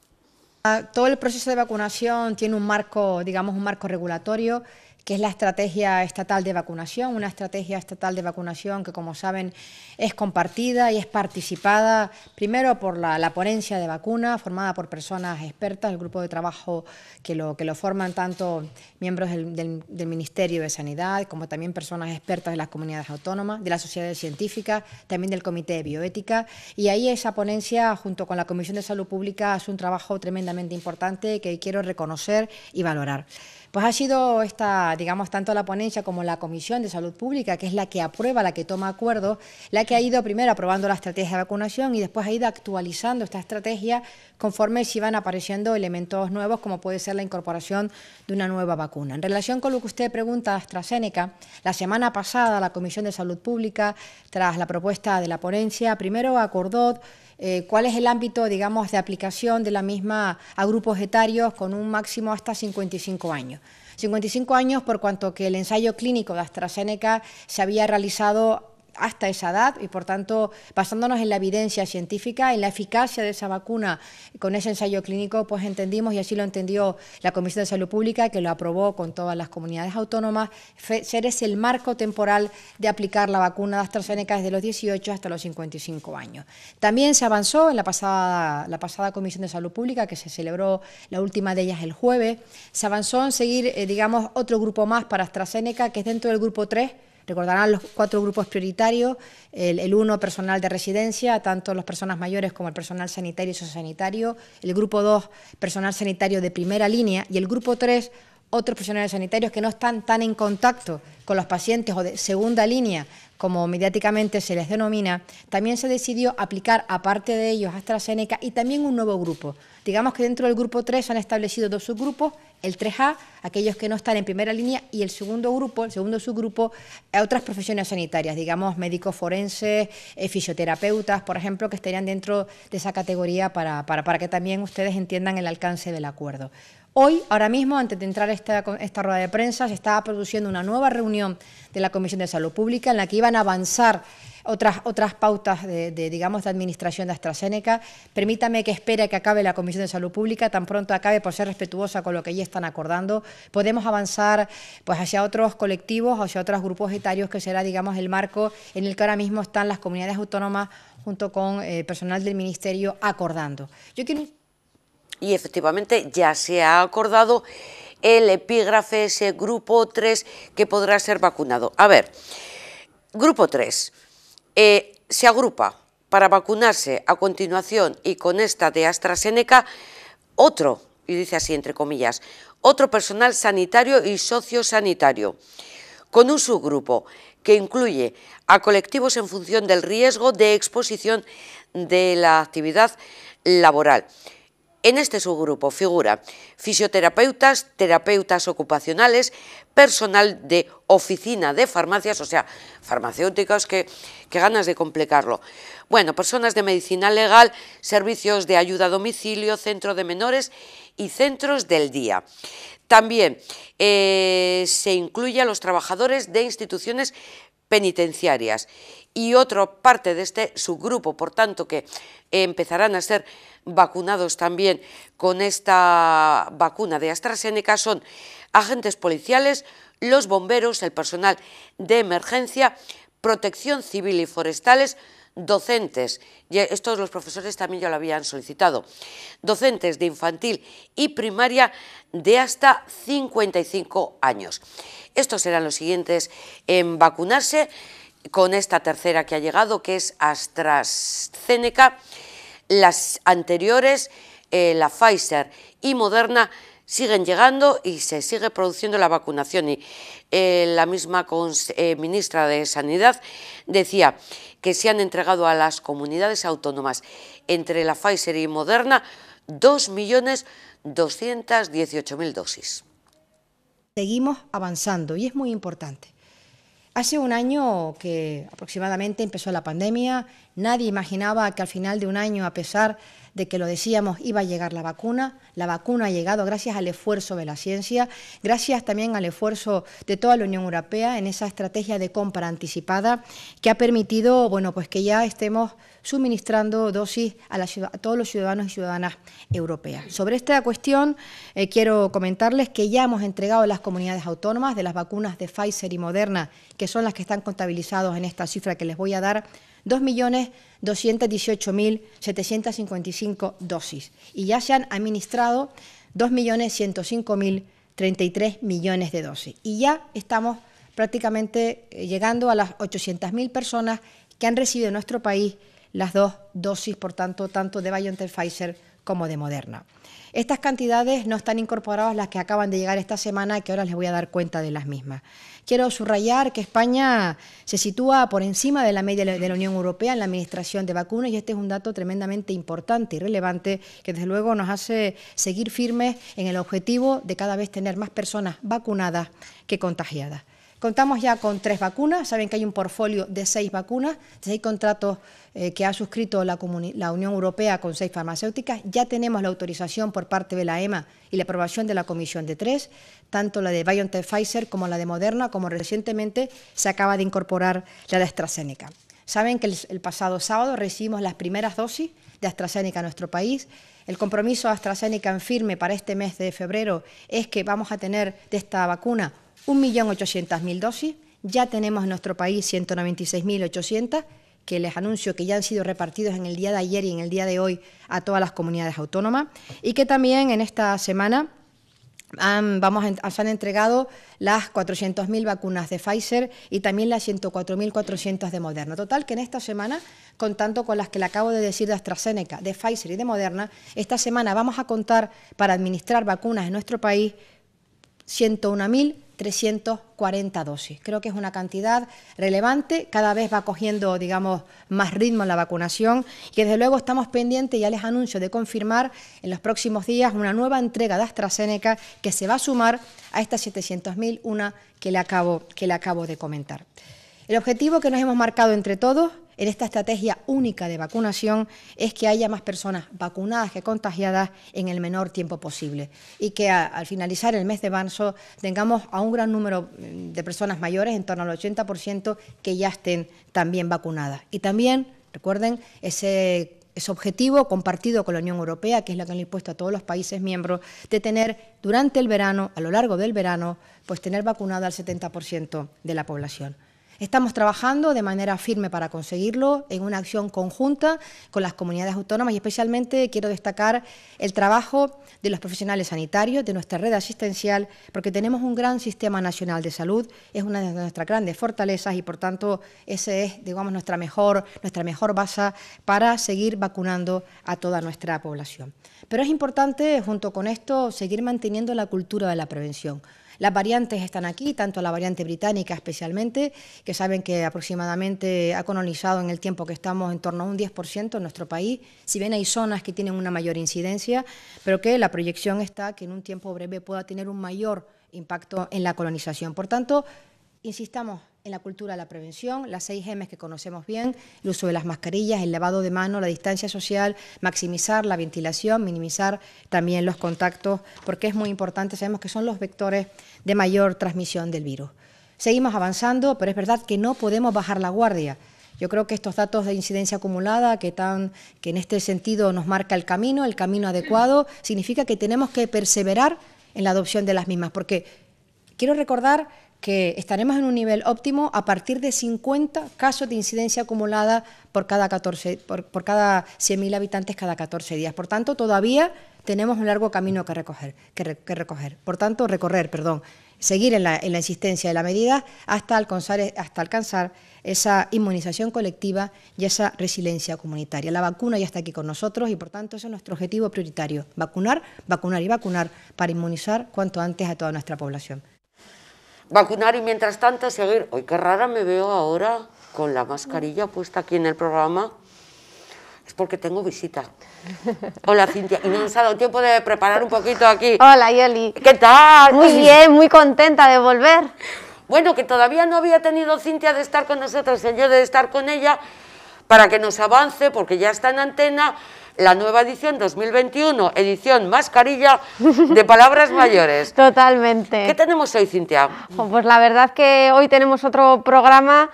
Todo el proceso de vacunación tiene un marco, digamos, un marco regulatorio, que es la estrategia estatal de vacunación, una estrategia estatal de vacunación que, como saben, es compartida y es participada primero por la ponencia de vacuna, formada por personas expertas, el grupo de trabajo que lo forman tanto miembros del Ministerio de Sanidad como también personas expertas de las comunidades autónomas, de las sociedades científicas, también del Comité de Bioética, y ahí esa ponencia, junto con la Comisión de Salud Pública, hace un trabajo tremendamente importante que quiero reconocer y valorar. Pues ha sido digamos, tanto la ponencia como la Comisión de Salud Pública, que es la que aprueba, la que toma acuerdos, la que ha ido primero aprobando la estrategia de vacunación y después ha ido actualizando esta estrategia conforme se iban apareciendo elementos nuevos, como puede ser la incorporación de una nueva vacuna. En relación con lo que usted pregunta, AstraZeneca, la semana pasada la Comisión de Salud Pública, tras la propuesta de la ponencia, primero acordó cuál es el ámbito, digamos, de aplicación de la misma a grupos etarios con un máximo hasta 55 años. 55 años por cuanto que el ensayo clínico de AstraZeneca se había realizado hasta esa edad y, por tanto, basándonos en la evidencia científica, en la eficacia de esa vacuna con ese ensayo clínico, pues entendimos, y así lo entendió la Comisión de Salud Pública, que lo aprobó con todas las comunidades autónomas, ser ese el marco temporal de aplicar la vacuna de AstraZeneca desde los 18 hasta los 55 años. También se avanzó en la pasada Comisión de Salud Pública, que se celebró la última de ellas el jueves, se avanzó en seguir, digamos, otro grupo más para AstraZeneca, que es dentro del grupo 3, recordarán los 4 grupos prioritarios, el 1 personal de residencia, tanto las personas mayores como el personal sanitario y sociosanitario, el grupo 2 personal sanitario de primera línea y el grupo 3 otros profesionales sanitarios que no están tan en contacto con los pacientes o de segunda línea, como mediáticamente se les denomina. También se decidió aplicar, aparte de ellos, AstraZeneca y también un nuevo grupo. Digamos que dentro del grupo 3 se han establecido 2 subgrupos, el 3A, aquellos que no están en primera línea, y el segundo subgrupo, otras profesiones sanitarias, digamos médicos forenses, fisioterapeutas, por ejemplo, que estarían dentro de esa categoría para que también ustedes entiendan el alcance del acuerdo. Hoy, ahora mismo, antes de entrar a esta rueda de prensa, se estaba produciendo una nueva reunión de la Comisión de Salud Pública en la que iban a avanzar otras pautas de administración de AstraZeneca. Permítame que espere que acabe la Comisión de Salud Pública, tan pronto acabe, por ser respetuosa con lo que ya están acordando, podemos avanzar pues hacia otros colectivos, hacia otros grupos etarios, que será, digamos, el marco en el que ahora mismo están las comunidades autónomas junto con personal del Ministerio acordando. Y efectivamente ya se ha acordado el epígrafe, ese grupo 3 que podrá ser vacunado. A ver, grupo 3 se agrupa para vacunarse a continuación, y con esta de AstraZeneca, otro, y dice así entre comillas, otro personal sanitario y sociosanitario, con un subgrupo que incluye a colectivos en función del riesgo de exposición de la actividad laboral. En este subgrupo figura fisioterapeutas, terapeutas ocupacionales, personal de oficina de farmacias, o sea, farmacéuticos, que ganas de complicarlo. Bueno, personas de medicina legal, servicios de ayuda a domicilio, centro de menores y centros del día. También se incluye a los trabajadores de instituciones penitenciarias, y otra parte de este subgrupo, por tanto, que empezarán a ser vacunados también con esta vacuna de AstraZeneca, son agentes policiales, los bomberos, el personal de emergencia, protección civil y forestales, docentes, y estos los profesores también ya lo habían solicitado, docentes de infantil y primaria de hasta 55 años. Estos serán los siguientes en vacunarse con esta tercera que ha llegado, que es AstraZeneca. Las anteriores, la Pfizer y Moderna, siguen llegando y se sigue produciendo la vacunación, y la misma ministra de Sanidad decía que se han entregado a las comunidades autónomas entre la Pfizer y Moderna 2.218.000 dosis. Seguimos avanzando y es muy importante. Hace un año que aproximadamente empezó la pandemia, nadie imaginaba que al final de un año, a pesar de que lo decíamos, iba a llegar la vacuna. La vacuna ha llegado gracias al esfuerzo de la ciencia, gracias también al esfuerzo de toda la Unión Europea en esa estrategia de compra anticipada que ha permitido, bueno, pues que ya estemos suministrando dosis a todos los ciudadanos y ciudadanas europeas. Sobre esta cuestión quiero comentarles que ya hemos entregado a las comunidades autónomas de las vacunas de Pfizer y Moderna, que son las que están contabilizadas en esta cifra que les voy a dar, 2.218.755 dosis, y ya se han administrado 2.105.033 millones de dosis, y ya estamos prácticamente llegando a las 800.000 personas que han recibido en nuestro país las dos dosis, por tanto, tanto de BioNTech Pfizer como de Moderna. Estas cantidades no están incorporadas las que acaban de llegar esta semana, que ahora les voy a dar cuenta de las mismas. Quiero subrayar que España se sitúa por encima de la media de la Unión Europea en la administración de vacunas, y este es un dato tremendamente importante y relevante que desde luego nos hace seguir firmes en el objetivo de cada vez tener más personas vacunadas que contagiadas. Contamos ya con 3 vacunas, saben que hay un portfolio de 6 vacunas, 6 contratos que ha suscrito la Unión Europea con 6 farmacéuticas. Ya tenemos la autorización por parte de la EMA y la aprobación de la Comisión de 3, tanto la de BioNTech Pfizer como la de Moderna, como recientemente se acaba de incorporar la de AstraZeneca. Saben que el pasado sábado recibimos las primeras dosis de AstraZeneca en nuestro país. El compromiso de AstraZeneca en firme para este mes de febrero es que vamos a tener de esta vacuna 1.800.000 dosis, ya tenemos en nuestro país 196.800, que les anuncio que ya han sido repartidos en el día de ayer y en el día de hoy a todas las comunidades autónomas, y que también en esta semana se han entregado las 400.000 vacunas de Pfizer y también las 104.400 de Moderna. Total, que en esta semana, contando con las que le acabo de decir de AstraZeneca, de Pfizer y de Moderna, esta semana vamos a contar para administrar vacunas en nuestro país 101.340 dosis. Creo que es una cantidad relevante, cada vez va cogiendo, digamos, más ritmo en la vacunación, y desde luego estamos pendientes, ya les anuncio, de confirmar en los próximos días una nueva entrega de AstraZeneca que se va a sumar a estas 700.001 que le acabo de comentar. El objetivo que nos hemos marcado entre todos en esta estrategia única de vacunación es que haya más personas vacunadas que contagiadas en el menor tiempo posible y que al finalizar el mes de marzo tengamos a un gran número de personas mayores, en torno al 80%, que ya estén también vacunadas. Y también, recuerden, ese objetivo compartido con la Unión Europea, que es lo que han impuesto a todos los países miembros, de tener durante el verano, a lo largo del verano, pues tener vacunada al 70% de la población. Estamos trabajando de manera firme para conseguirlo en una acción conjunta con las comunidades autónomas y especialmente quiero destacar el trabajo de los profesionales sanitarios, de nuestra red asistencial, porque tenemos un gran sistema nacional de salud, es una de nuestras grandes fortalezas y por tanto ese es, digamos, nuestra mejor base para seguir vacunando a toda nuestra población. Pero es importante, junto con esto, seguir manteniendo la cultura de la prevención. Las variantes están aquí, tanto la variante británica especialmente, que saben que aproximadamente ha colonizado en el tiempo que estamos en torno a un 10% en nuestro país, si bien hay zonas que tienen una mayor incidencia, pero que la proyección está que en un tiempo breve pueda tener un mayor impacto en la colonización. Por tanto, insistamos en la cultura de la prevención, las 6 M's que conocemos bien, el uso de las mascarillas, el lavado de manos, la distancia social, maximizar la ventilación, minimizar también los contactos, porque es muy importante, sabemos que son los vectores de mayor transmisión del virus. Seguimos avanzando, pero es verdad que no podemos bajar la guardia. Yo creo que estos datos de incidencia acumulada que en este sentido nos marca el camino adecuado, significa que tenemos que perseverar en la adopción de las mismas, porque quiero recordar que estaremos en un nivel óptimo a partir de 50 casos de incidencia acumulada por cada 100.000 habitantes cada 14 días. Por tanto, todavía tenemos un largo camino que recorrer. Por tanto, seguir en la insistencia de la medida hasta alcanzar esa inmunización colectiva y esa resiliencia comunitaria. La vacuna ya está aquí con nosotros y, por tanto, ese es nuestro objetivo prioritario, vacunar, vacunar y vacunar para inmunizar cuanto antes a toda nuestra población. Vacunar y mientras tanto seguir. Hoy qué rara me veo ahora con la mascarilla puesta aquí en el programa. Es porque tengo visita. Hola, Cintia. Y no nos ha dado tiempo de preparar un poquito aquí. Hola, Yoli. ¿Qué tal? Muy bien, muy contenta de volver. Bueno, que todavía no había tenido Cintia de estar con nosotros, yo de estar con ella, para que nos avance, porque ya está en antena, la nueva edición 2021, edición mascarilla de Palabras Mayores. Totalmente. ¿Qué tenemos hoy, Cintia? Pues la verdad que hoy tenemos otro programa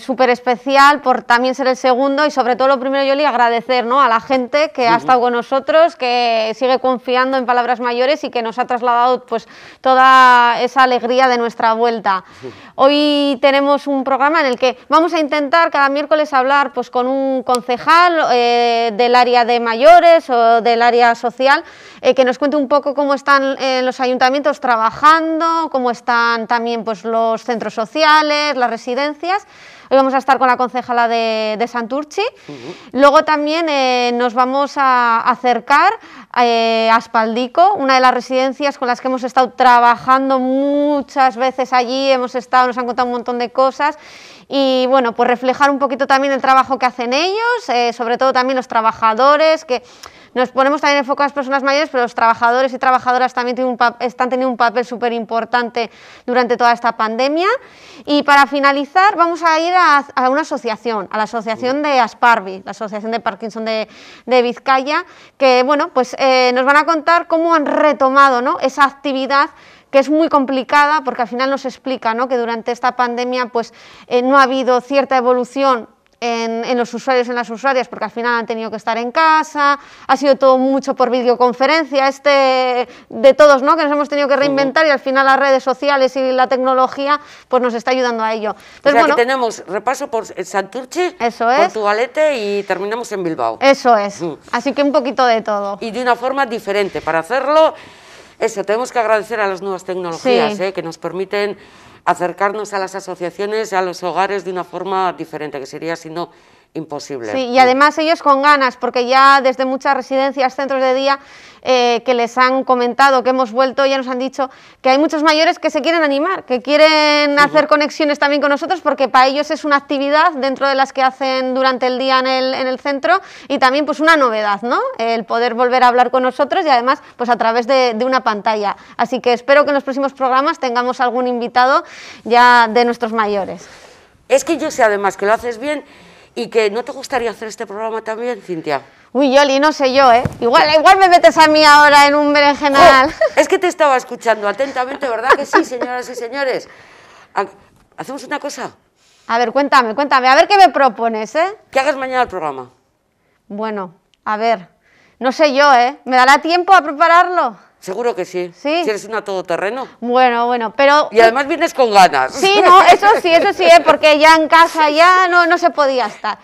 súper especial por también ser el segundo y sobre todo lo primero, Yoli, agradecer, ¿no?, a la gente que ha estado con nosotros, que sigue confiando en Palabras Mayores y que nos ha trasladado pues toda esa alegría de nuestra vuelta. Hoy tenemos un programa en el que vamos a intentar cada miércoles hablar pues con un concejal del área de mayores o del área social, que nos cuente un poco cómo están los ayuntamientos trabajando, cómo están también pues los centros sociales, las residencias. Hoy vamos a estar con la concejala de Santurtzi. Luego también nos vamos a acercar a Aspaldico, una de las residencias con las que hemos estado trabajando muchas veces allí, nos han contado un montón de cosas y bueno, pues reflejar un poquito también el trabajo que hacen ellos, sobre todo también los trabajadores, que nos ponemos también en foco a las personas mayores, pero los trabajadores y trabajadoras también están teniendo un papel súper importante durante toda esta pandemia. Y para finalizar vamos a ir a una asociación, a la asociación de Asparvi, la asociación de Parkinson de Vizcaya, que bueno, pues nos van a contar cómo han retomado, ¿no?, esa actividad que es muy complicada, porque al final nos explica, ¿no?, que durante esta pandemia pues no ha habido cierta evolución en los usuarios y en las usuarias, porque al final han tenido que estar en casa, ha sido todo mucho por videoconferencia, de todos, ¿no?, que nos hemos tenido que reinventar y al final las redes sociales y la tecnología pues nos está ayudando a ello. Entonces, o sea, bueno, que tenemos repaso por Santurtzi, eso es, Portugalete y terminamos en Bilbao. Eso es, así que un poquito de todo. Y de una forma diferente. Para hacerlo, eso, tenemos que agradecer a las nuevas tecnologías, sí, que nos permiten acercarnos a las asociaciones y a los hogares de una forma diferente, que sería, si no, imposible. Sí, y además ellos con ganas, porque ya desde muchas residencias, centros de día, que les han comentado que hemos vuelto, ya nos han dicho que hay muchos mayores que se quieren animar, que quieren hacer conexiones también con nosotros, porque para ellos es una actividad dentro de las que hacen durante el día en el centro, y también pues una novedad, ¿no?, el poder volver a hablar con nosotros y además pues a través de una pantalla. Así que espero que en los próximos programas tengamos algún invitado ya de nuestros mayores. Es que yo sé además que lo haces bien ¿Y que no te gustaría hacer este programa también, Cintia? Uy, Yoli, no sé yo, ¿eh? Igual me metes a mí ahora en un berenjenal. Es que te estaba escuchando atentamente, ¿verdad que sí, señoras y señores? ¿Hacemos una cosa? A ver, cuéntame, a ver qué me propones, ¿eh? Que hagas mañana el programa. Bueno, a ver, no sé yo, ¿eh? ¿Me dará tiempo a prepararlo? Seguro que sí. ¿Sí? Si eres una todoterreno. Bueno, pero... Y además vienes con ganas. Sí, no, eso sí, porque ya en casa ya no se podía estar.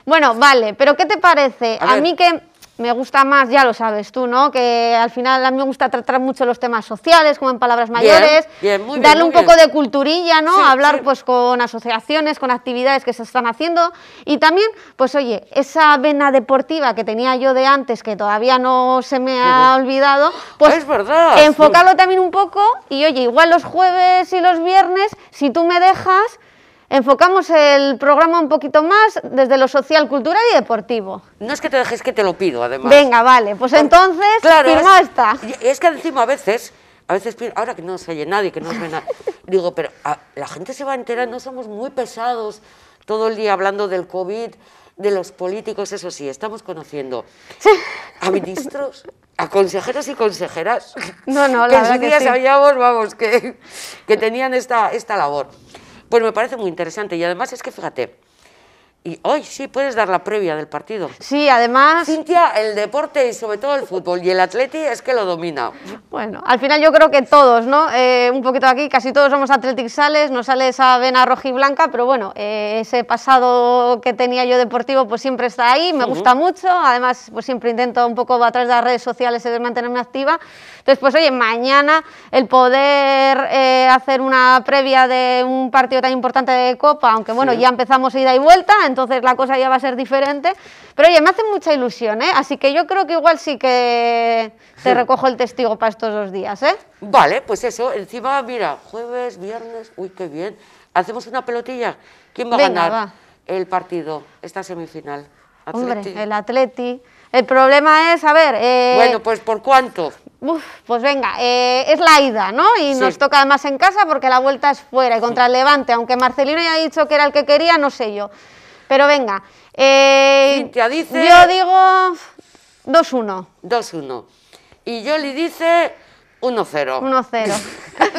Bueno, vale, pero ¿qué te parece? A mí que me gusta más, ya lo sabes tú, ¿no? Que al final a mí me gusta tratar mucho los temas sociales, como en Palabras Mayores, muy bien, darle muy un poco bien. de culturilla, ¿no? Sí, hablar sí. pues con asociaciones, con actividades que se están haciendo y también, pues oye, esa vena deportiva que tenía yo de antes, que todavía no se me ha olvidado, pues es verdad. enfocarlo también un poco y oye, igual los jueves y los viernes, si tú me dejas, enfocamos el programa un poquito más desde lo social, cultural y deportivo. No es que te dejes, que te lo pido, además. Venga, vale, pues entonces, claro, firmado está. Es que encima a veces, ahora que no se oye nadie, que no nos ve nadie, digo, pero la gente se va a enterar, no somos muy pesados todo el día hablando del COVID, de los políticos, eso sí, estamos conociendo a ministros, a consejeros y consejeras, no, que en la su que día sí. sabíamos, vamos, que tenían esta labor. Pues me parece muy interesante y además es que fíjate, y hoy sí puedes dar la previa del partido. Sí, además... Cintia, el deporte y sobre todo el fútbol y el atleti es que lo domina. Bueno, al final yo creo que todos, ¿no? Un poquito aquí, casi todos somos Athletic Sales, nos sale esa vena roja y blanca, pero bueno, ese pasado que tenía yo deportivo pues siempre está ahí, me gusta mucho, además pues siempre intento un poco a través de las redes sociales mantenerme activa. Entonces, pues oye, mañana el poder hacer una previa de un partido tan importante de Copa, aunque bueno, ya empezamos ida y vuelta, entonces la cosa ya va a ser diferente, pero oye, me hace mucha ilusión, ¿eh? Así que yo creo que igual sí que te recojo el testigo para estos 2 días, ¿eh? Vale, pues eso, encima, mira, jueves, viernes, uy, qué bien. ¿Hacemos una pelotilla? ¿Quién va a ganar el partido, esta semifinal? ¿Atleti? Hombre, el Atleti. El problema es, a ver... Bueno, pues ¿por cuánto? Pues venga, es la ida, ¿no? Y nos toca además en casa porque la vuelta es fuera y contra el Levante, aunque Marcelino ya ha dicho que era el que quería, no sé yo. Pero venga, Cintia dice... Yo digo 2-1. 2-1. Y Yoli dice 1-0. 1-0.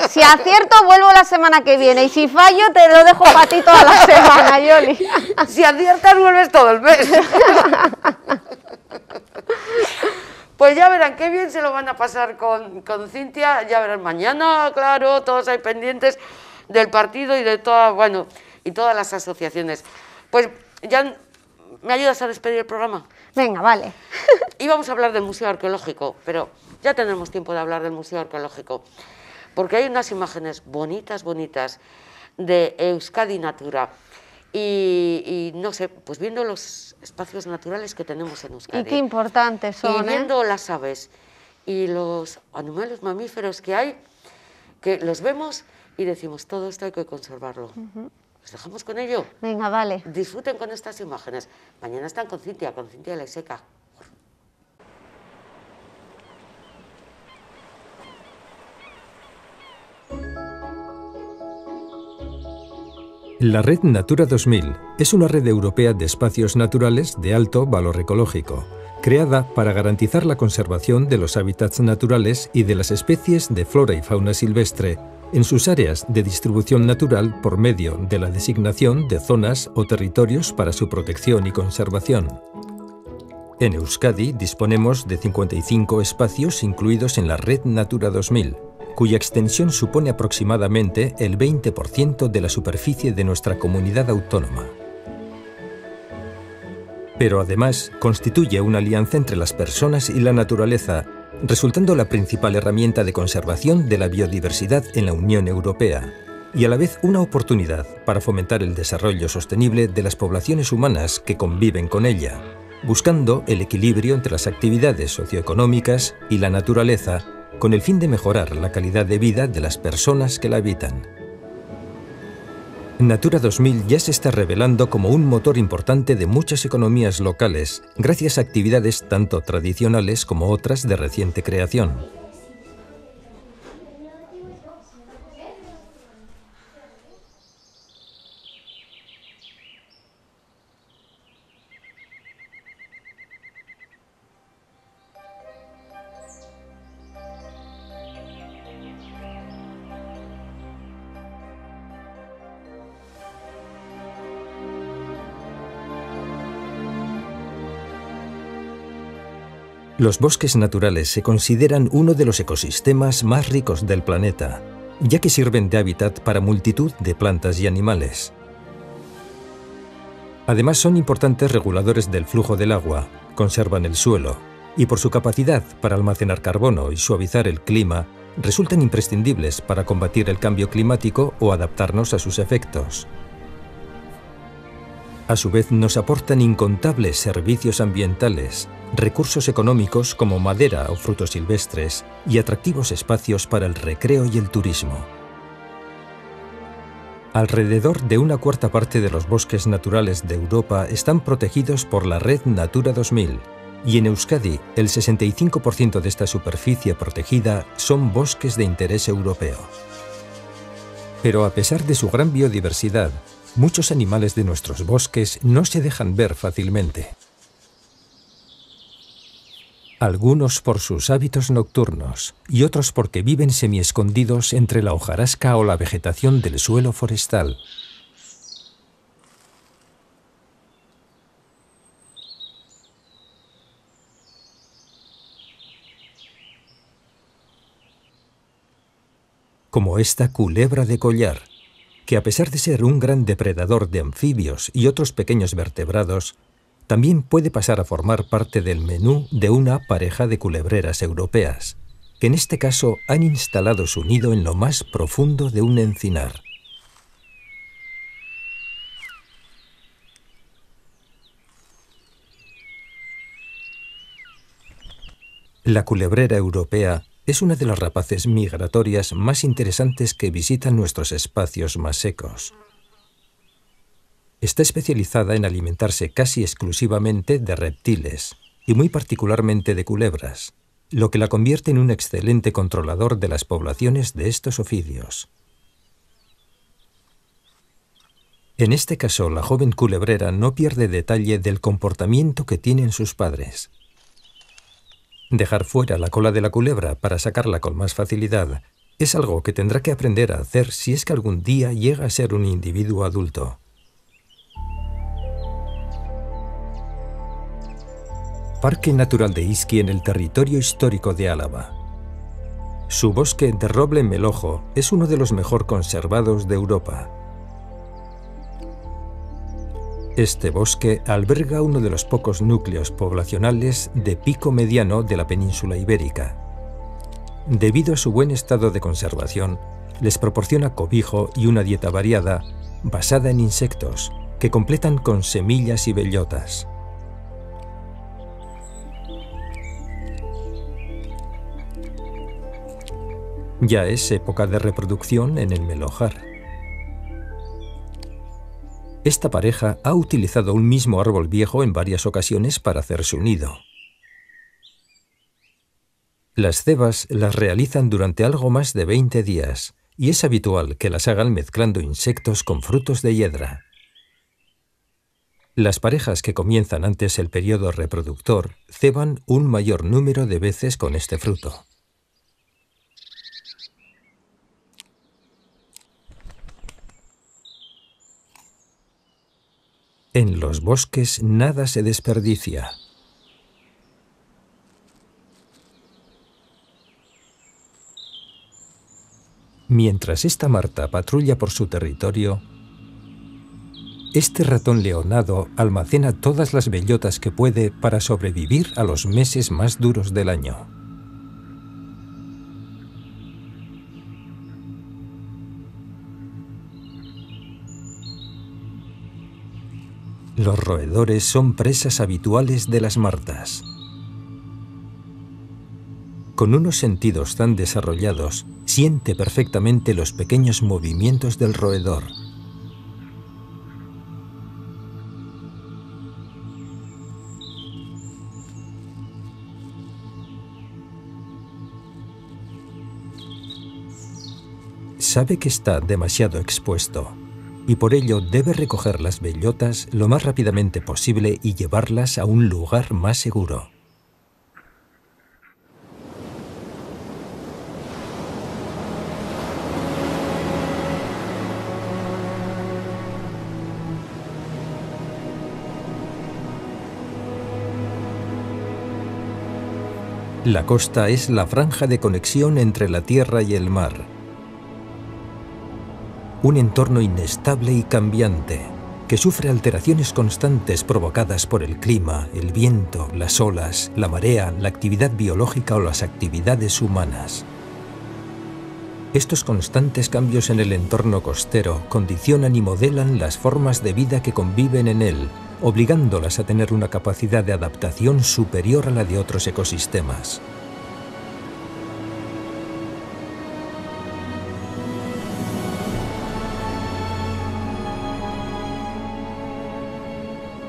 Si acierto, vuelvo la semana que viene. Y si fallo, te lo dejo para ti toda la semana, Yoli. Si aciertas, vuelves todo el mes. Pues ya verán qué bien se lo van a pasar con Cintia. Ya verán mañana, claro, todos hay pendientes del partido y de y todas las asociaciones. Pues ya me ayudas a despedir el programa. Venga, vale. Íbamos a hablar del Museo Arqueológico, pero ya tendremos tiempo de hablar del Museo Arqueológico, porque hay unas imágenes bonitas de Euskadi Natura. Y no sé, pues viendo los espacios naturales que tenemos en Euskadi. Y qué importantes son, y viendo las aves y los animales mamíferos que hay, que los vemos y decimos, todo esto hay que conservarlo. ¿Los dejamos con ello? Venga, vale. Disfruten con estas imágenes. Mañana están con Cintia Leiseca. La Red Natura 2000 es una red europea de espacios naturales de alto valor ecológico, creada para garantizar la conservación de los hábitats naturales y de las especies de flora y fauna silvestre en sus áreas de distribución natural por medio de la designación de zonas o territorios para su protección y conservación. En Euskadi disponemos de 55 espacios incluidos en la Red Natura 2000, cuya extensión supone aproximadamente el 20% de la superficie de nuestra comunidad autónoma. Pero además constituye una alianza entre las personas y la naturaleza, resultando la principal herramienta de conservación de la biodiversidad en la Unión Europea, y a la vez una oportunidad para fomentar el desarrollo sostenible de las poblaciones humanas que conviven con ella, buscando el equilibrio entre las actividades socioeconómicas y la naturaleza, con el fin de mejorar la calidad de vida de las personas que la habitan. Natura 2000 ya se está revelando como un motor importante de muchas economías locales, gracias a actividades tanto tradicionales como otras de reciente creación. Los bosques naturales se consideran uno de los ecosistemas más ricos del planeta, ya que sirven de hábitat para multitud de plantas y animales. Además, son importantes reguladores del flujo del agua, conservan el suelo y por su capacidad para almacenar carbono y suavizar el clima, resultan imprescindibles para combatir el cambio climático o adaptarnos a sus efectos. A su vez, nos aportan incontables servicios ambientales, recursos económicos como madera o frutos silvestres y atractivos espacios para el recreo y el turismo. Alrededor de una cuarta parte de los bosques naturales de Europa están protegidos por la Red Natura 2000 y en Euskadi el 65% de esta superficie protegida son bosques de interés europeo. Pero a pesar de su gran biodiversidad, muchos animales de nuestros bosques no se dejan ver fácilmente. Algunos por sus hábitos nocturnos y otros porque viven semiescondidos entre la hojarasca o la vegetación del suelo forestal. Como esta culebra de collar, que a pesar de ser un gran depredador de anfibios y otros pequeños vertebrados, también puede pasar a formar parte del menú de una pareja de culebreras europeas, que en este caso han instalado su nido en lo más profundo de un encinar. La culebrera europea es una de las rapaces migratorias más interesantes que visitan nuestros espacios más secos. Está especializada en alimentarse casi exclusivamente de reptiles y muy particularmente de culebras, lo que la convierte en un excelente controlador de las poblaciones de estos ofidios. En este caso, la joven culebrera no pierde detalle del comportamiento que tienen sus padres. Dejar fuera la cola de la culebra para sacarla con más facilidad es algo que tendrá que aprender a hacer si es que algún día llega a ser un individuo adulto. Parque Natural de Izqui en el territorio histórico de Álava. Su bosque de roble melojo es uno de los mejor conservados de Europa. Este bosque alberga uno de los pocos núcleos poblacionales de pico mediano de la península ibérica. Debido a su buen estado de conservación, les proporciona cobijo y una dieta variada basada en insectos que completan con semillas y bellotas. Ya es época de reproducción en el melojar. Esta pareja ha utilizado un mismo árbol viejo en varias ocasiones para hacer su nido. Las cebas las realizan durante algo más de 20 días y es habitual que las hagan mezclando insectos con frutos de hiedra. Las parejas que comienzan antes el periodo reproductor ceban un mayor número de veces con este fruto. En los bosques nada se desperdicia. Mientras esta marta patrulla por su territorio, este ratón leonado almacena todas las bellotas que puede para sobrevivir a los meses más duros del año. Los roedores son presas habituales de las martas. Con unos sentidos tan desarrollados, siente perfectamente los pequeños movimientos del roedor. Sabe que está demasiado expuesto y por ello debe recoger las bellotas lo más rápidamente posible y llevarlas a un lugar más seguro. La costa es la franja de conexión entre la tierra y el mar. Un entorno inestable y cambiante, que sufre alteraciones constantes provocadas por el clima, el viento, las olas, la marea, la actividad biológica o las actividades humanas. Estos constantes cambios en el entorno costero condicionan y modelan las formas de vida que conviven en él, obligándolas a tener una capacidad de adaptación superior a la de otros ecosistemas.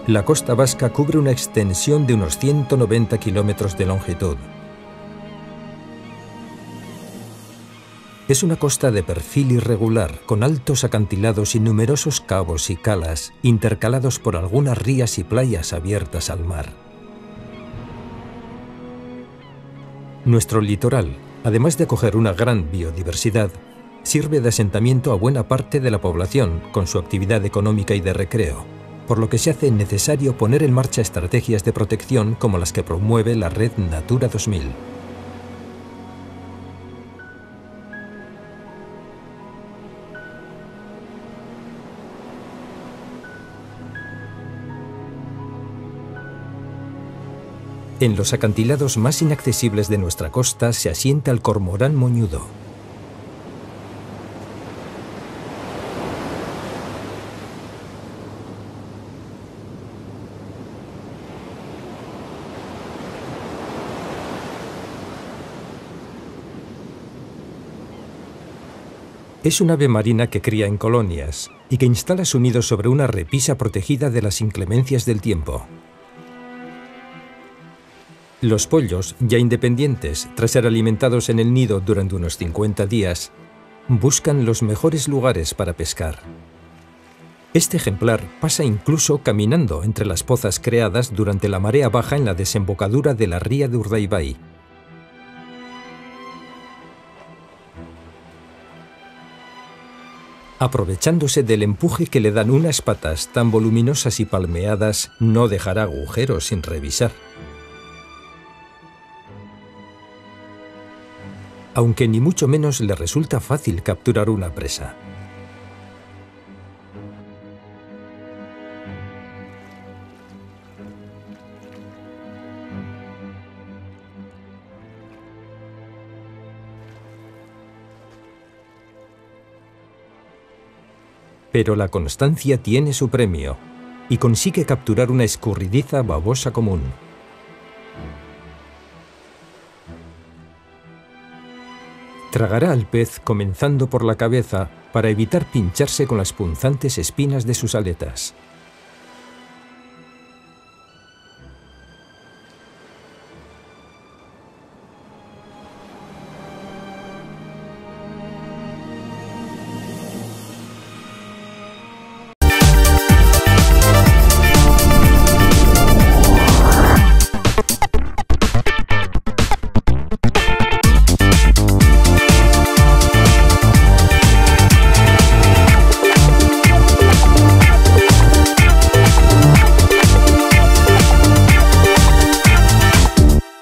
La costa vasca cubre una extensión de unos 190 kilómetros de longitud. Es una costa de perfil irregular, con altos acantilados y numerosos cabos y calas, intercalados por algunas rías y playas abiertas al mar. Nuestro litoral, además de acoger una gran biodiversidad, sirve de asentamiento a buena parte de la población, con su actividad económica y de recreo, por lo que se hace necesario poner en marcha estrategias de protección como las que promueve la Red Natura 2000. En los acantilados más inaccesibles de nuestra costa se asienta el cormorán moñudo. Es un ave marina que cría en colonias y que instala su nido sobre una repisa protegida de las inclemencias del tiempo. Los pollos, ya independientes, tras ser alimentados en el nido durante unos 50 días, buscan los mejores lugares para pescar. Este ejemplar pasa incluso caminando entre las pozas creadas durante la marea baja en la desembocadura de la ría de Urdaibai. Aprovechándose del empuje que le dan unas patas tan voluminosas y palmeadas, no dejará agujeros sin revisar. Aunque ni mucho menos le resulta fácil capturar una presa. Pero la constancia tiene su premio y consigue capturar una escurridiza babosa común. Tragará al pez comenzando por la cabeza para evitar pincharse con las punzantes espinas de sus aletas.